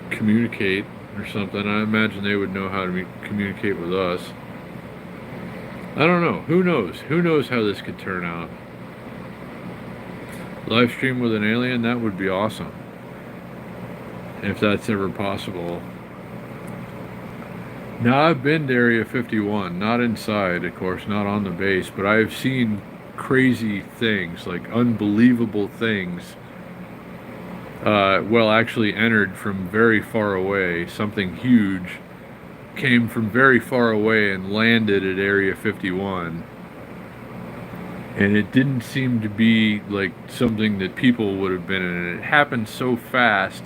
communicate or something. I imagine they would know how to communicate with us. I don't know. Who knows? Who knows how this could turn out? Live stream with an alien, that would be awesome. If that's ever possible. Now, I've been to Area 51, not inside, of course, not on the base, but I've seen crazy things, like unbelievable things. Well, actually entered from very far away. Something huge came from very far away and landed at Area 51. And it didn't seem to be like something that people would have been in. And it happened so fast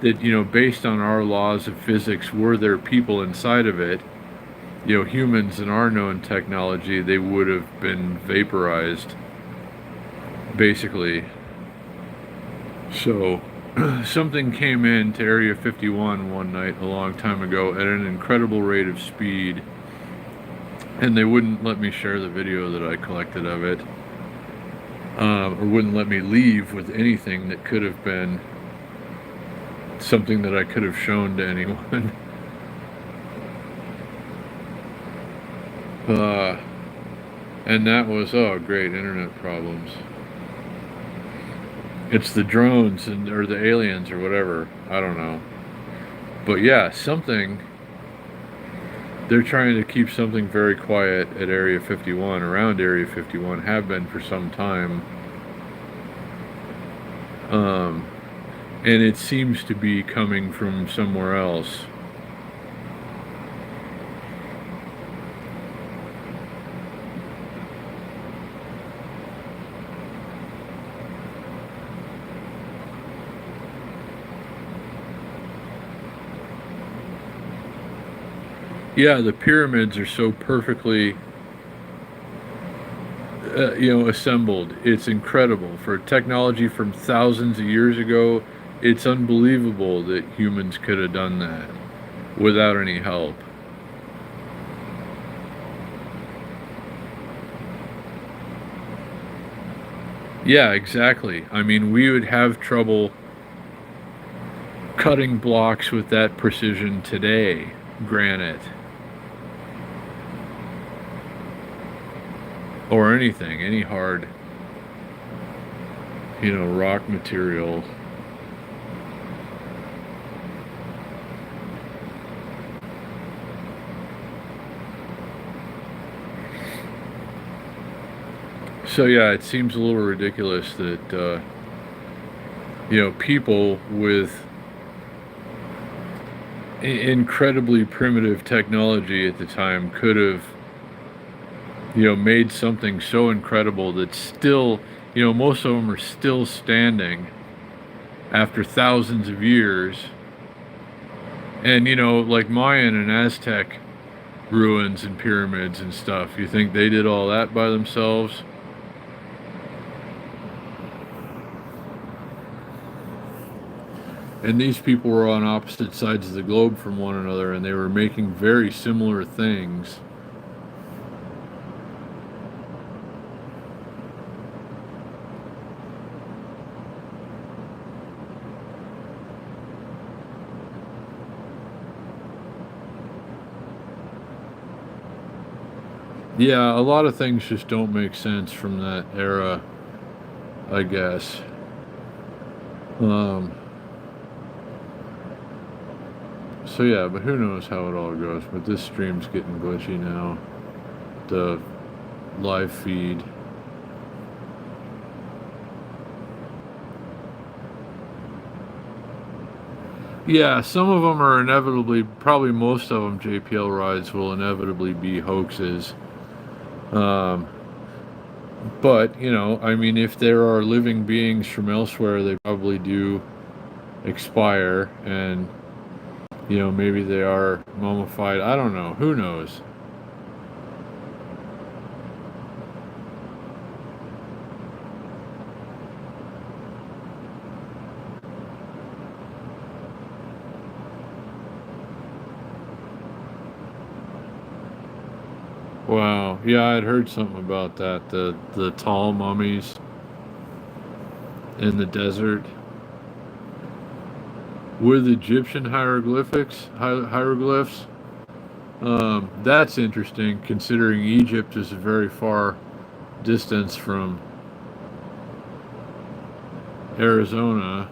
that, you know, based on our laws of physics, were there people inside of it, you know, humans in our known technology, they would have been vaporized, basically. So, something came in to Area 51 one night a long time ago at an incredible rate of speed, and they wouldn't let me share the video that I collected of it, or wouldn't let me leave with anything that could have been something that I could have shown to anyone. And that was, oh great, internet problems. It's the drones or the aliens or whatever. I don't know. But yeah, they're trying to keep something very quiet at Area 51, around Area 51, have been for some time. And it seems to be coming from somewhere else. Yeah, the pyramids are so perfectly, you know, assembled. It's incredible. For technology from thousands of years ago, it's unbelievable that humans could have done that without any help. Yeah, exactly. I mean, we would have trouble cutting blocks with that precision today, granite. Or anything, any hard. rock material. So yeah, it seems a little ridiculous that people with incredibly primitive technology at the time could have made something so incredible that still, most of them are still standing after thousands of years. And like Mayan and Aztec ruins and pyramids and stuff, you think they did all that by themselves? And these people were on opposite sides of the globe from one another, and they were making very similar things. Yeah, a lot of things just don't make sense from that era, I guess. Um, so yeah, but who knows how it all goes. But this stream's getting glitchy now. The live feed. Yeah, some of them are inevitably, probably most of them, JPL rides will inevitably be hoaxes. Um, but, I mean, if there are living beings from elsewhere, they probably do expire, and, maybe they are mummified. I don't know. Who knows? Wow. Yeah, I'd heard something about that. The tall mummies in the desert with Egyptian hieroglyphs. That's interesting, considering Egypt is a very far distance from Arizona.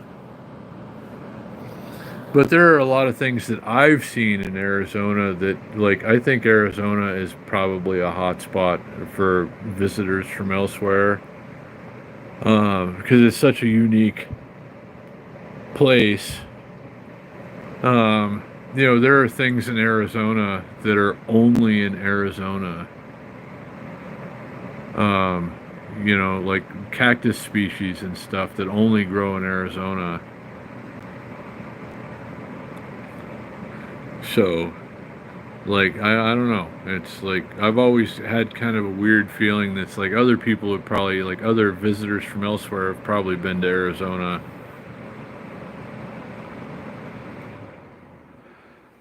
But there are a lot of things that I've seen in Arizona that, like, I think Arizona is probably a hot spot for visitors from elsewhere, because it's such a unique place. There are things in Arizona that are only in Arizona. Um, like cactus species and stuff that only grow in Arizona. So, like, I don't know. It's like I've always had kind of a weird feeling that's like other people have probably, like other visitors from elsewhere have probably been to Arizona.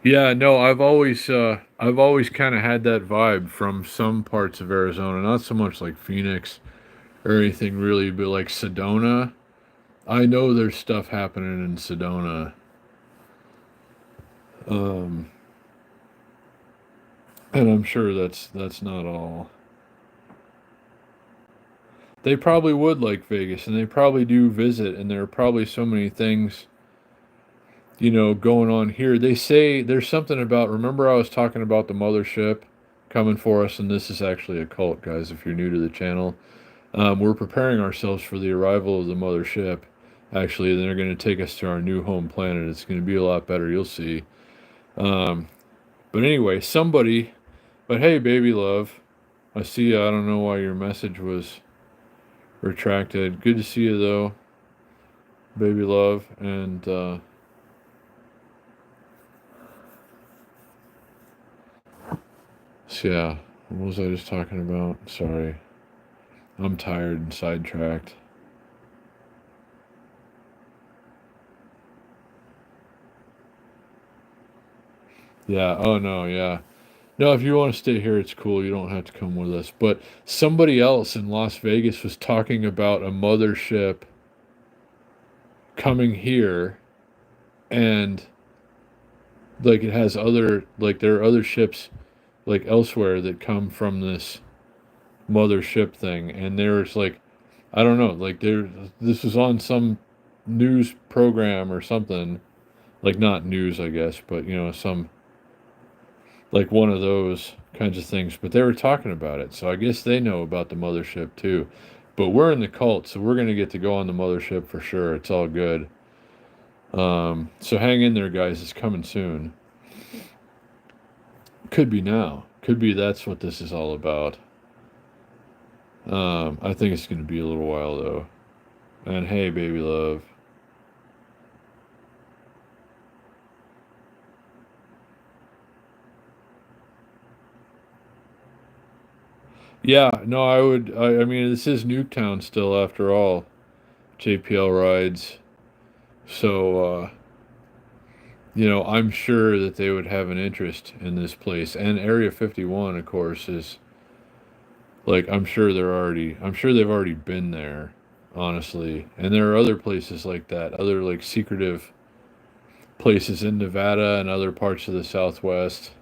Yeah, no, I've always kind of had that vibe from some parts of Arizona, not so much like Phoenix or anything really, but like Sedona. I know there's stuff happening in Sedona. Um, and I'm sure that's not all. They probably would like Vegas, and they probably do visit, and there are probably so many things, going on here. They say there's something about, remember I was talking about the mothership coming for us, and this is actually a cult, guys, if you're new to the channel. We're preparing ourselves for the arrival of the mothership. Actually, they're going to take us to our new home planet. It's going to be a lot better, you'll see. Um, but anyway, but hey, baby love, I see you. I don't know why your message was retracted. Good to see you, though, baby love. And, so yeah, what was I just talking about? Sorry. I'm tired and sidetracked. Yeah, oh no, yeah. No, if you want to stay here, it's cool. You don't have to come with us. But somebody else in Las Vegas was talking about a mothership coming here, and like it has other, like there are other ships like elsewhere that come from this mothership thing, and there's like I don't know, like this was on some news program or something, like not news, I guess, but some like one of those kinds of things. But they were talking about it, so I guess they know about the mothership too. But we're in the cult, so we're gonna get to go on the mothership for sure. It's all good. So hang in there, guys. It's coming soon. Could be now. Could be that's what this is all about. I think it's gonna be a little while though. And hey, baby love. Yeah, no, I would. I mean, this is Nuketown still, after all. JPL rides. So, I'm sure that they would have an interest in this place. And Area 51, of course, is like, I'm sure they've already been there, honestly. And there are other places like that, other like secretive places in Nevada and other parts of the Southwest.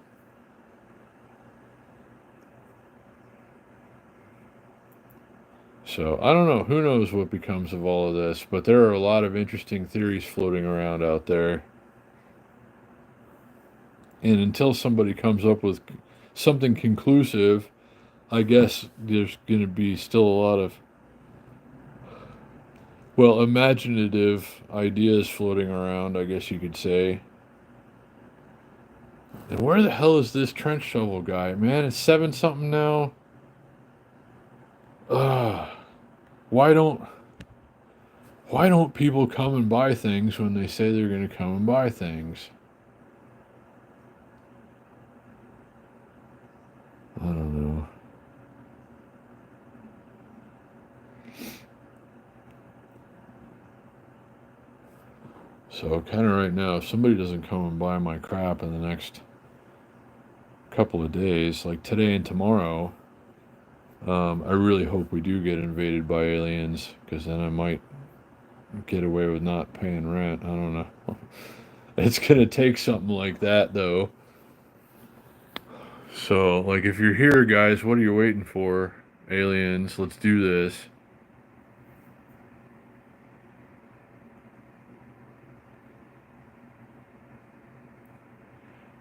So I don't know. Who knows what becomes of all of this? But there are a lot of interesting theories floating around out there. And until somebody comes up with something conclusive, I guess there's going to be still a lot of, well, imaginative ideas floating around, I guess you could say. And where the hell is this trench shovel guy? Man, it's 7 something now. Ugh. Why don't why don't people come and buy things when they say they're going to come and buy things? I don't know. So kind of right now, if somebody doesn't come and buy my crap in the next couple of days, like today and tomorrow, I really hope we do get invaded by aliens, because then I might get away with not paying rent. I don't know. It's gonna take something like that, though. So, like, if you're here, guys, what are you waiting for? Aliens, let's do this.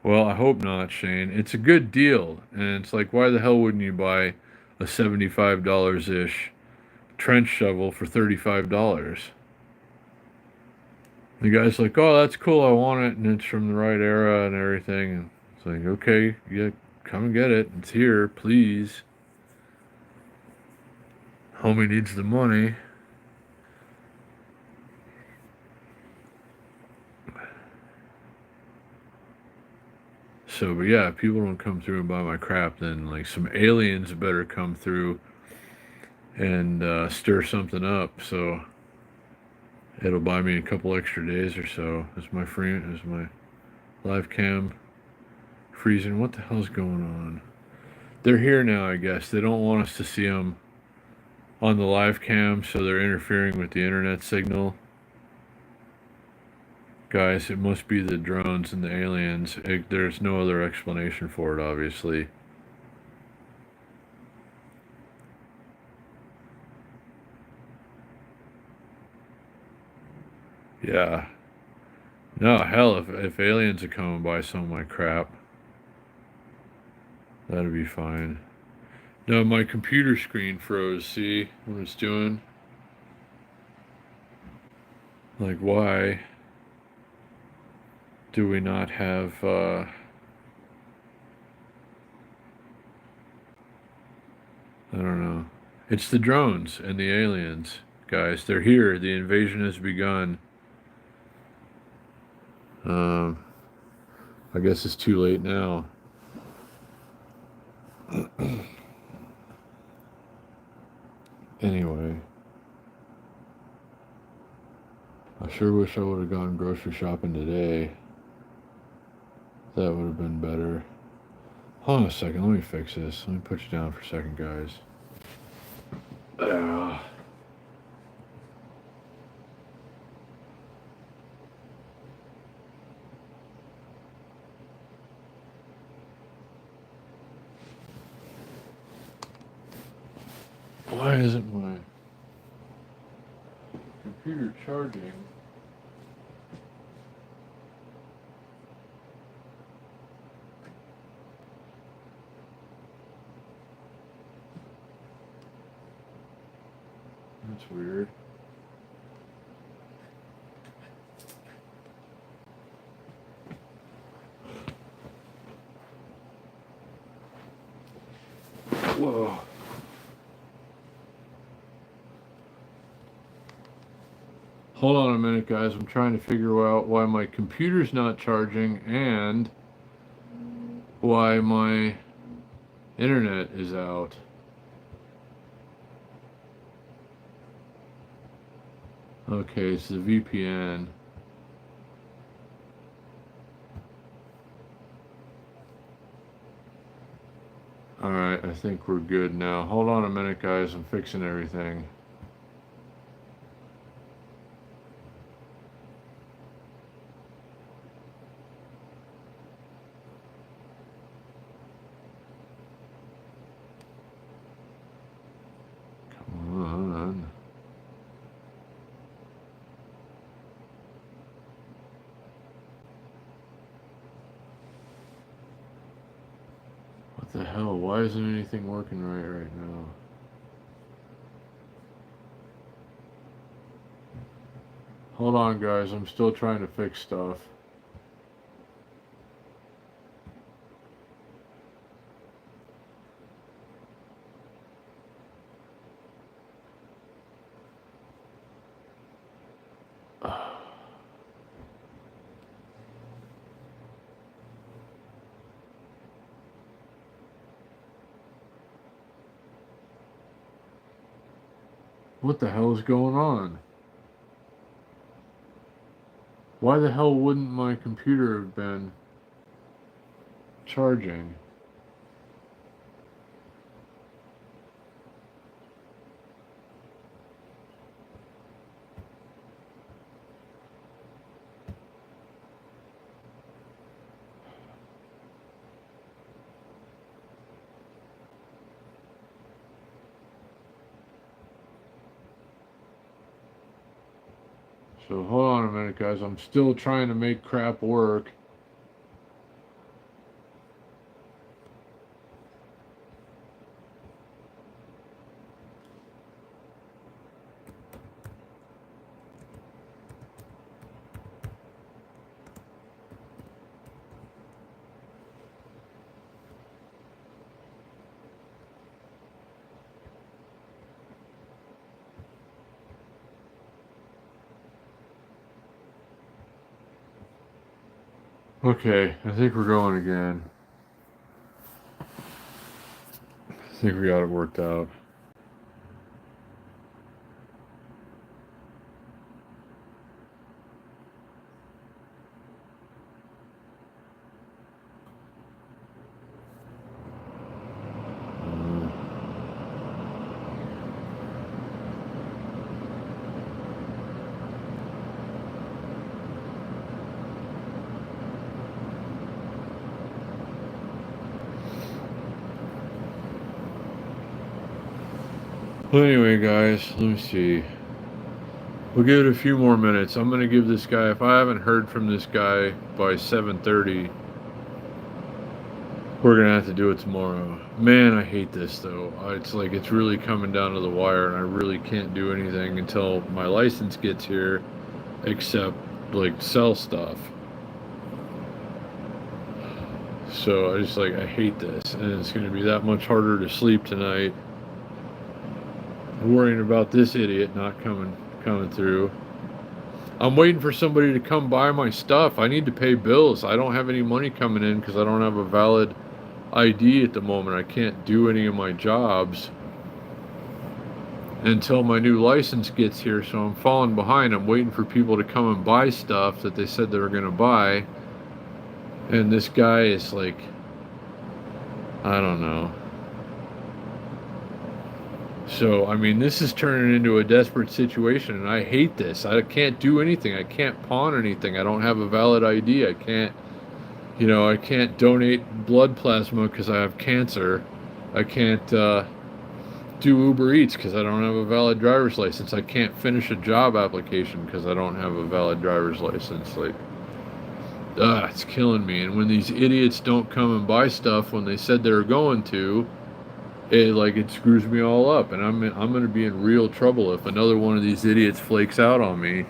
Well, I hope not, Shane. It's a good deal, and it's like, why the hell wouldn't you buy a $75 ish trench shovel for $35? The guy's like, oh, that's cool, I want it, and it's from the right era and everything. And it's like, okay, yeah, come and get it. It's here, please. Homie needs the money. So, but yeah, if people don't come through and buy my crap, then like some aliens better come through and stir something up. So it'll buy me a couple extra days or so. Is my live cam freezing? What the hell's going on? They're here now, I guess. They don't want us to see them on the live cam, so they're interfering with the internet signal. Guys, it must be the drones and the aliens. There's no other explanation for it, obviously. Yeah. No, hell, if aliens are coming by some of my crap, that'd be fine. No, my computer screen froze. See what it's doing? Like, why do we not have, I don't know. It's the drones and the aliens, guys. They're here. The invasion has begun. Um, I guess it's too late now. Anyway, I sure wish I would have gone grocery shopping today. That would have been better. Hold on a second. Let me fix this. Let me put you down for a second, guys. Why isn't my computer charging. That's weird. Whoa. Hold on a minute, guys. I'm trying to figure out why my computer's not charging and why my internet is out. Okay, it's the VPN. Alright, I think we're good now. Hold on a minute, guys. I'm fixing everything. Come on. What the hell? Why isn't anything working right now? Hold on, guys. I'm still trying to fix stuff. What the hell is going on? Why the hell wouldn't my computer have been charging? So hold on a minute, guys. I'm still trying to make crap work. Okay, I think we're going again. I think we got it worked out. Well, anyway, guys, let me see. We'll give it a few more minutes. I'm going to give this guy, if I haven't heard from this guy by 7:30, we're going to have to do it tomorrow. Man, I hate this, though. It's like it's really coming down to the wire, and I really can't do anything until my license gets here, except, like, sell stuff. So I hate this, and it's going to be that much harder to sleep tonight, worrying about this idiot not coming through. I'm waiting for somebody to come buy my stuff. I need to pay bills. I don't have any money coming in because I don't have a valid ID at the moment. I can't do any of my jobs until my new license gets here, so I'm falling behind. I'm waiting for people to come and buy stuff that they said they were going to buy, and this guy is like, I don't know. So, I mean, this is turning into a desperate situation, and I hate this. I can't do anything. I can't pawn anything. I don't have a valid ID. I can't donate blood plasma because I have cancer. I can't do Uber Eats because I don't have a valid driver's license. I can't finish a job application because I don't have a valid driver's license. Like, it's killing me. And when these idiots don't come and buy stuff when they said they were going to, it screws me all up, and I'm gonna be in real trouble if another one of these idiots flakes out on me.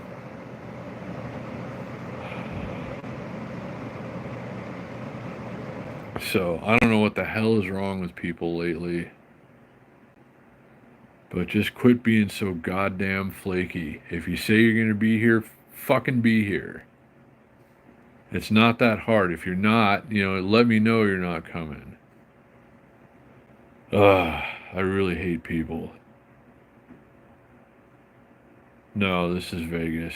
So I don't know what the hell is wrong with people lately, but just quit being so goddamn flaky. If you say you're gonna be here, fucking be here. It's not that hard. If you're not, let me know you're not coming. I really hate people. No, this is Vegas.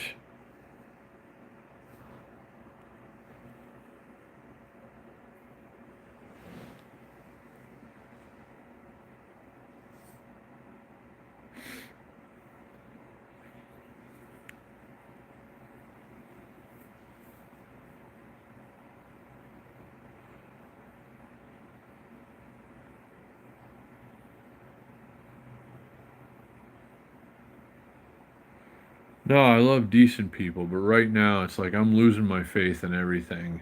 No, I love decent people, but right now it's like I'm losing my faith in everything.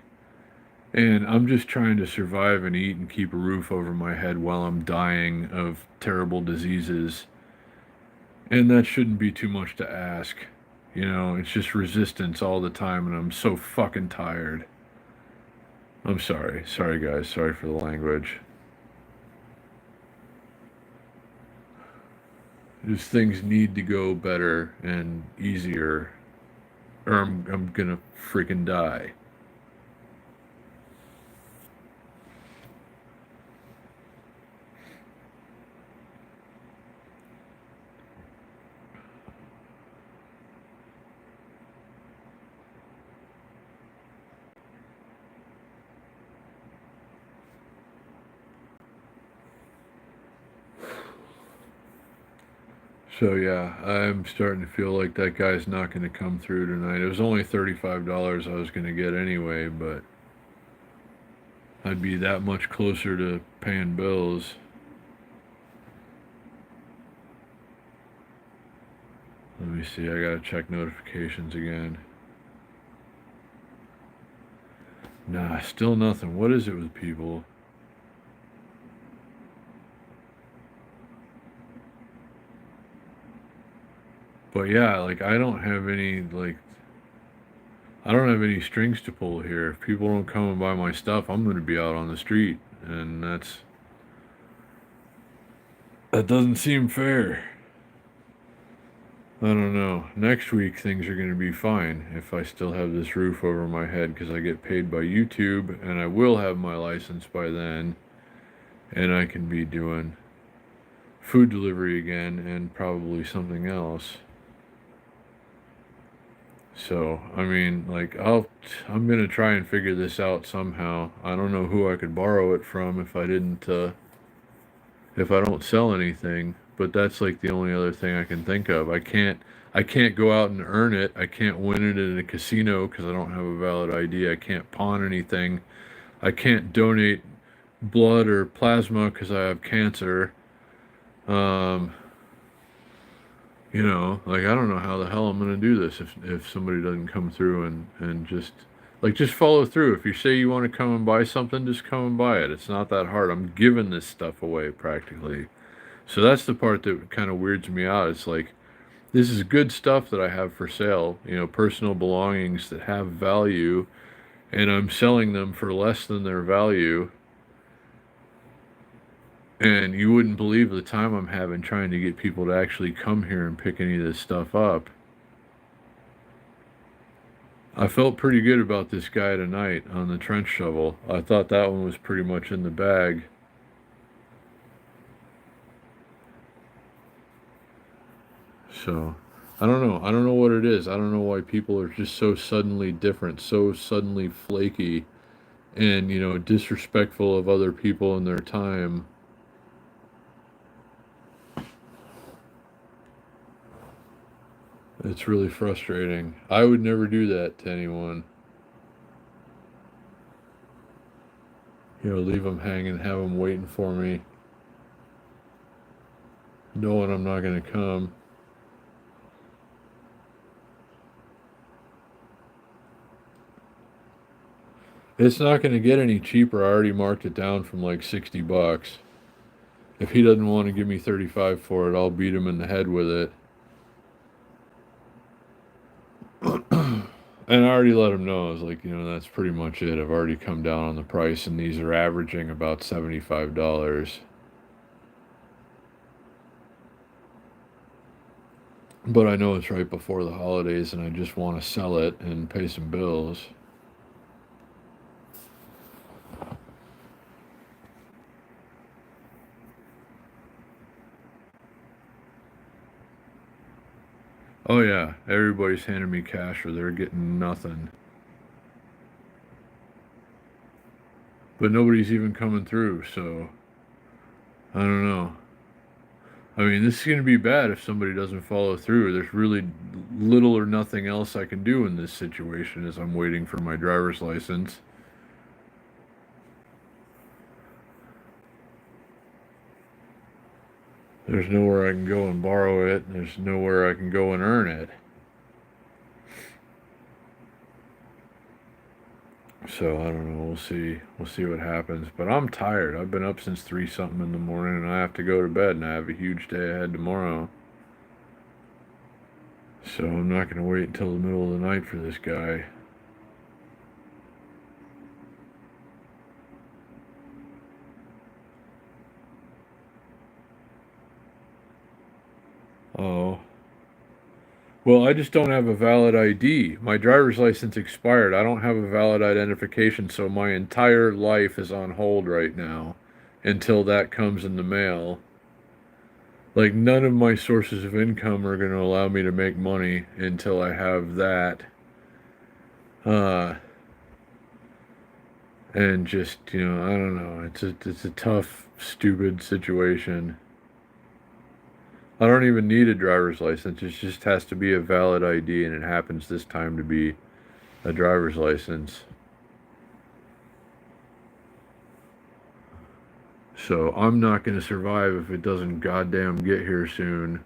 And I'm just trying to survive and eat and keep a roof over my head while I'm dying of terrible diseases. And that shouldn't be too much to ask. It's just resistance all the time, and I'm so fucking tired. I'm sorry. Sorry, guys. Sorry for the language. Just things need to go better and easier, or I'm gonna freaking die. So yeah, I'm starting to feel like that guy's not going to come through tonight. It was only $35 I was going to get anyway, but I'd be that much closer to paying bills. Let me see, I gotta check notifications again. Nah, still nothing. What is it with people? But yeah, I don't have any strings to pull here. If people don't come and buy my stuff, I'm gonna be out on the street, and that doesn't seem fair. I don't know. Next week things are going to be fine if I still have this roof over my head because I get paid by YouTube, and I will have my license by then, and I can be doing food delivery again and probably something else. So, I mean, I'm going to try and figure this out somehow. I don't know who I could borrow it from if I don't sell anything, but that's like the only other thing I can think of. I can't go out and earn it. I can't win it in a casino because I don't have a valid ID. I can't pawn anything. I can't donate blood or plasma because I have cancer. Um, I don't know how the hell I'm gonna do this if somebody doesn't come through and just follow through. If you say you want to come and buy something, just come and buy it. It's not that hard. I'm giving this stuff away practically. So that's the part that kind of weirds me out. It's like this is good stuff that I have for sale, personal belongings that have value, and I'm selling them for less than their value. And you wouldn't believe the time I'm having trying to get people to actually come here and pick any of this stuff up. I felt pretty good about this guy tonight on the trench shovel. I thought that one was pretty much in the bag. So, I don't know. I don't know what it is. I don't know why people are just so suddenly different, so suddenly flaky, and, disrespectful of other people and their time. It's really frustrating. I would never do that to anyone. Leave them hanging, have them waiting for me. knowing I'm not going to come. It's not going to get any cheaper. I already marked it down from like $60. If he doesn't want to give me 35 for it, I'll beat him in the head with it. And I already let him know. I was like, that's pretty much it. I've already come down on the price, and these are averaging about $75. But I know it's right before the holidays, and I just want to sell it and pay some bills. Oh yeah, everybody's handing me cash or they're getting nothing. But nobody's even coming through, so I don't know. I mean, this is going to be bad if somebody doesn't follow through. There's really little or nothing else I can do in this situation as I'm waiting for my driver's license. There's nowhere I can go and borrow it. There's nowhere I can go and earn it. So I don't know. We'll see. We'll see what happens. But I'm tired. I've been up since 3 something in the morning, and I have to go to bed, and I have a huge day ahead tomorrow. So I'm not going to wait until the middle of the night for this guy. Oh. Well, I just don't have a valid ID. My driver's license expired. I don't have a valid identification, so my entire life is on hold right now until that comes in the mail. Like, none of my sources of income are going to allow me to make money until I have that. And just, I don't know. It's a tough, stupid situation. I don't even need a driver's license. It just has to be a valid ID, and it happens this time to be a driver's license. So I'm not going to survive if it doesn't goddamn get here soon.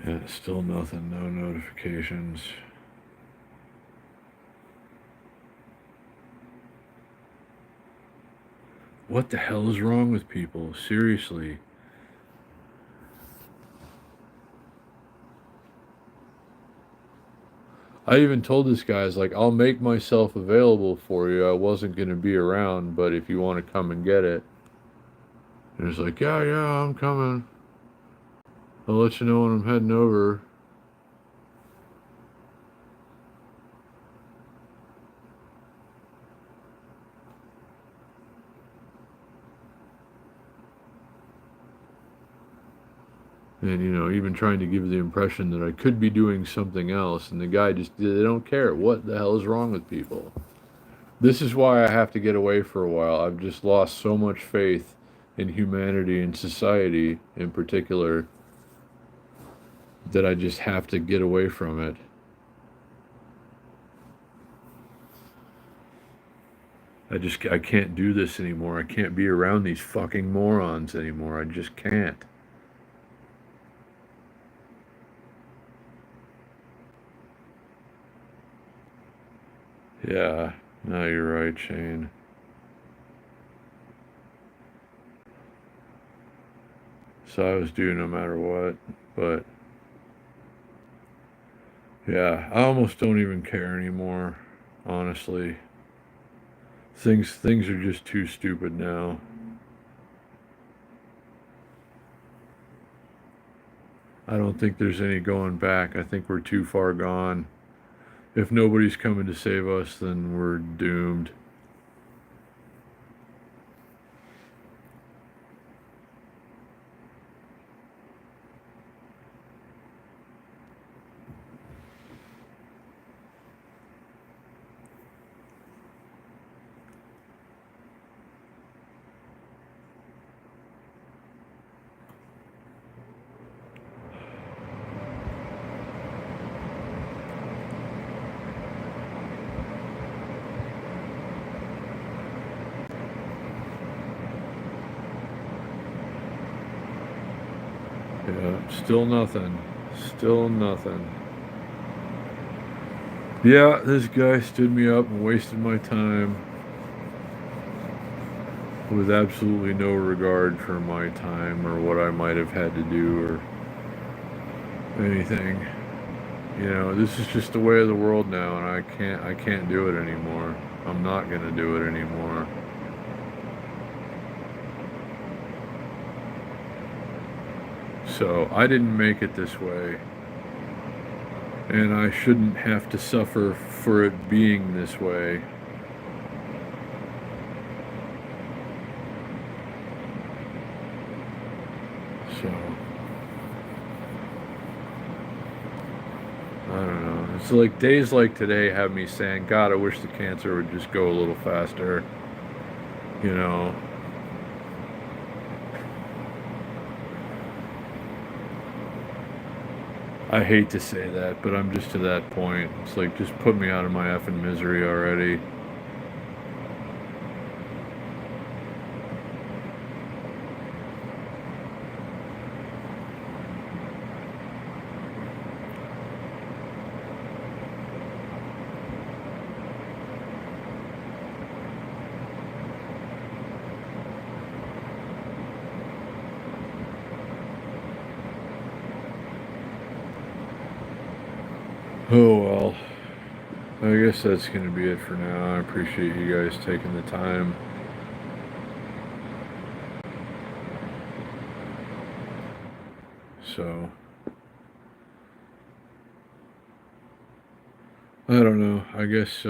Yeah, still nothing, no notifications. What the hell is wrong with people? Seriously. I even told this guy, I was like, I'll make myself available for you. I wasn't going to be around, but if you want to come and get it. And he's like, yeah, I'm coming. I'll let you know when I'm heading over. And, even trying to give the impression that I could be doing something else. And the guy just, they don't care. What the hell is wrong with people? This is why I have to get away for a while. I've just lost so much faith in humanity and society in particular that I just have to get away from it. I can't do this anymore. I can't be around these fucking morons anymore. I just can't. Yeah, no, you're right, Shane. So I was due no matter what, but yeah, I almost don't even care anymore, honestly. Things are just too stupid now. I don't think there's any going back. I think we're too far gone. If nobody's coming to save us, then we're doomed. Yeah, still nothing. Still nothing. Yeah, this guy stood me up and wasted my time with absolutely no regard for my time or what I might have had to do or anything. You know, this is just the way of the world now, and I can't do it anymore. I'm not gonna do it anymore. So I didn't make it this way, and I shouldn't have to suffer for it being this way. So I don't know. It's like days like today have me saying, God, I wish the cancer would just go a little faster. You know, I hate to say that, but I'm just to that point. It's like, just put me out of my effing misery already. Oh well. I guess that's going to be it for now. I appreciate you guys taking the time. So, I don't know. I guess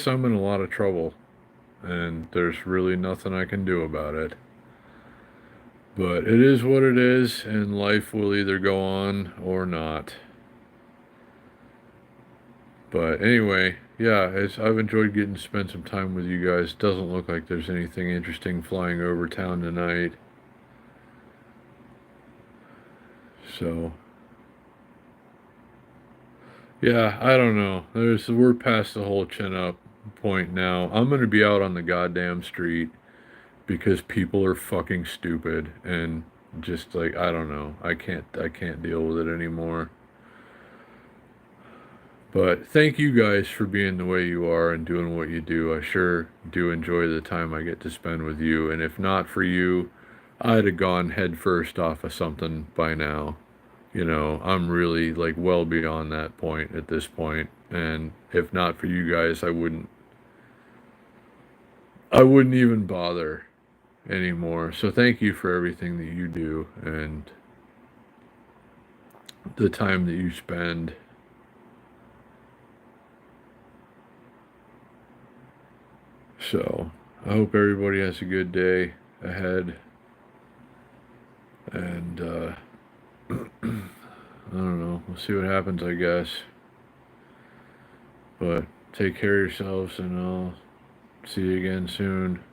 I'm in a lot of trouble, and there's really nothing I can do about it. But it is what it is, and life will either go on or not. But anyway, yeah, I've enjoyed getting to spend some time with you guys. Doesn't look like there's anything interesting flying over town tonight. So, yeah, I don't know. We're past the whole chin up point now. I'm gonna be out on the goddamn street because people are fucking stupid and just like, I don't know. I can't deal with it anymore. But thank you guys for being the way you are and doing what you do. I sure do enjoy the time I get to spend with you. And if not for you, I'd have gone head first off of something by now. You know, I'm really like well beyond that point at this point. And if not for you guys, I wouldn't even bother anymore. So thank you for everything that you do and the time that you spend. So I hope everybody has a good day ahead. And I don't know. We'll see what happens, I guess. But take care of yourselves, and I'll see you again soon.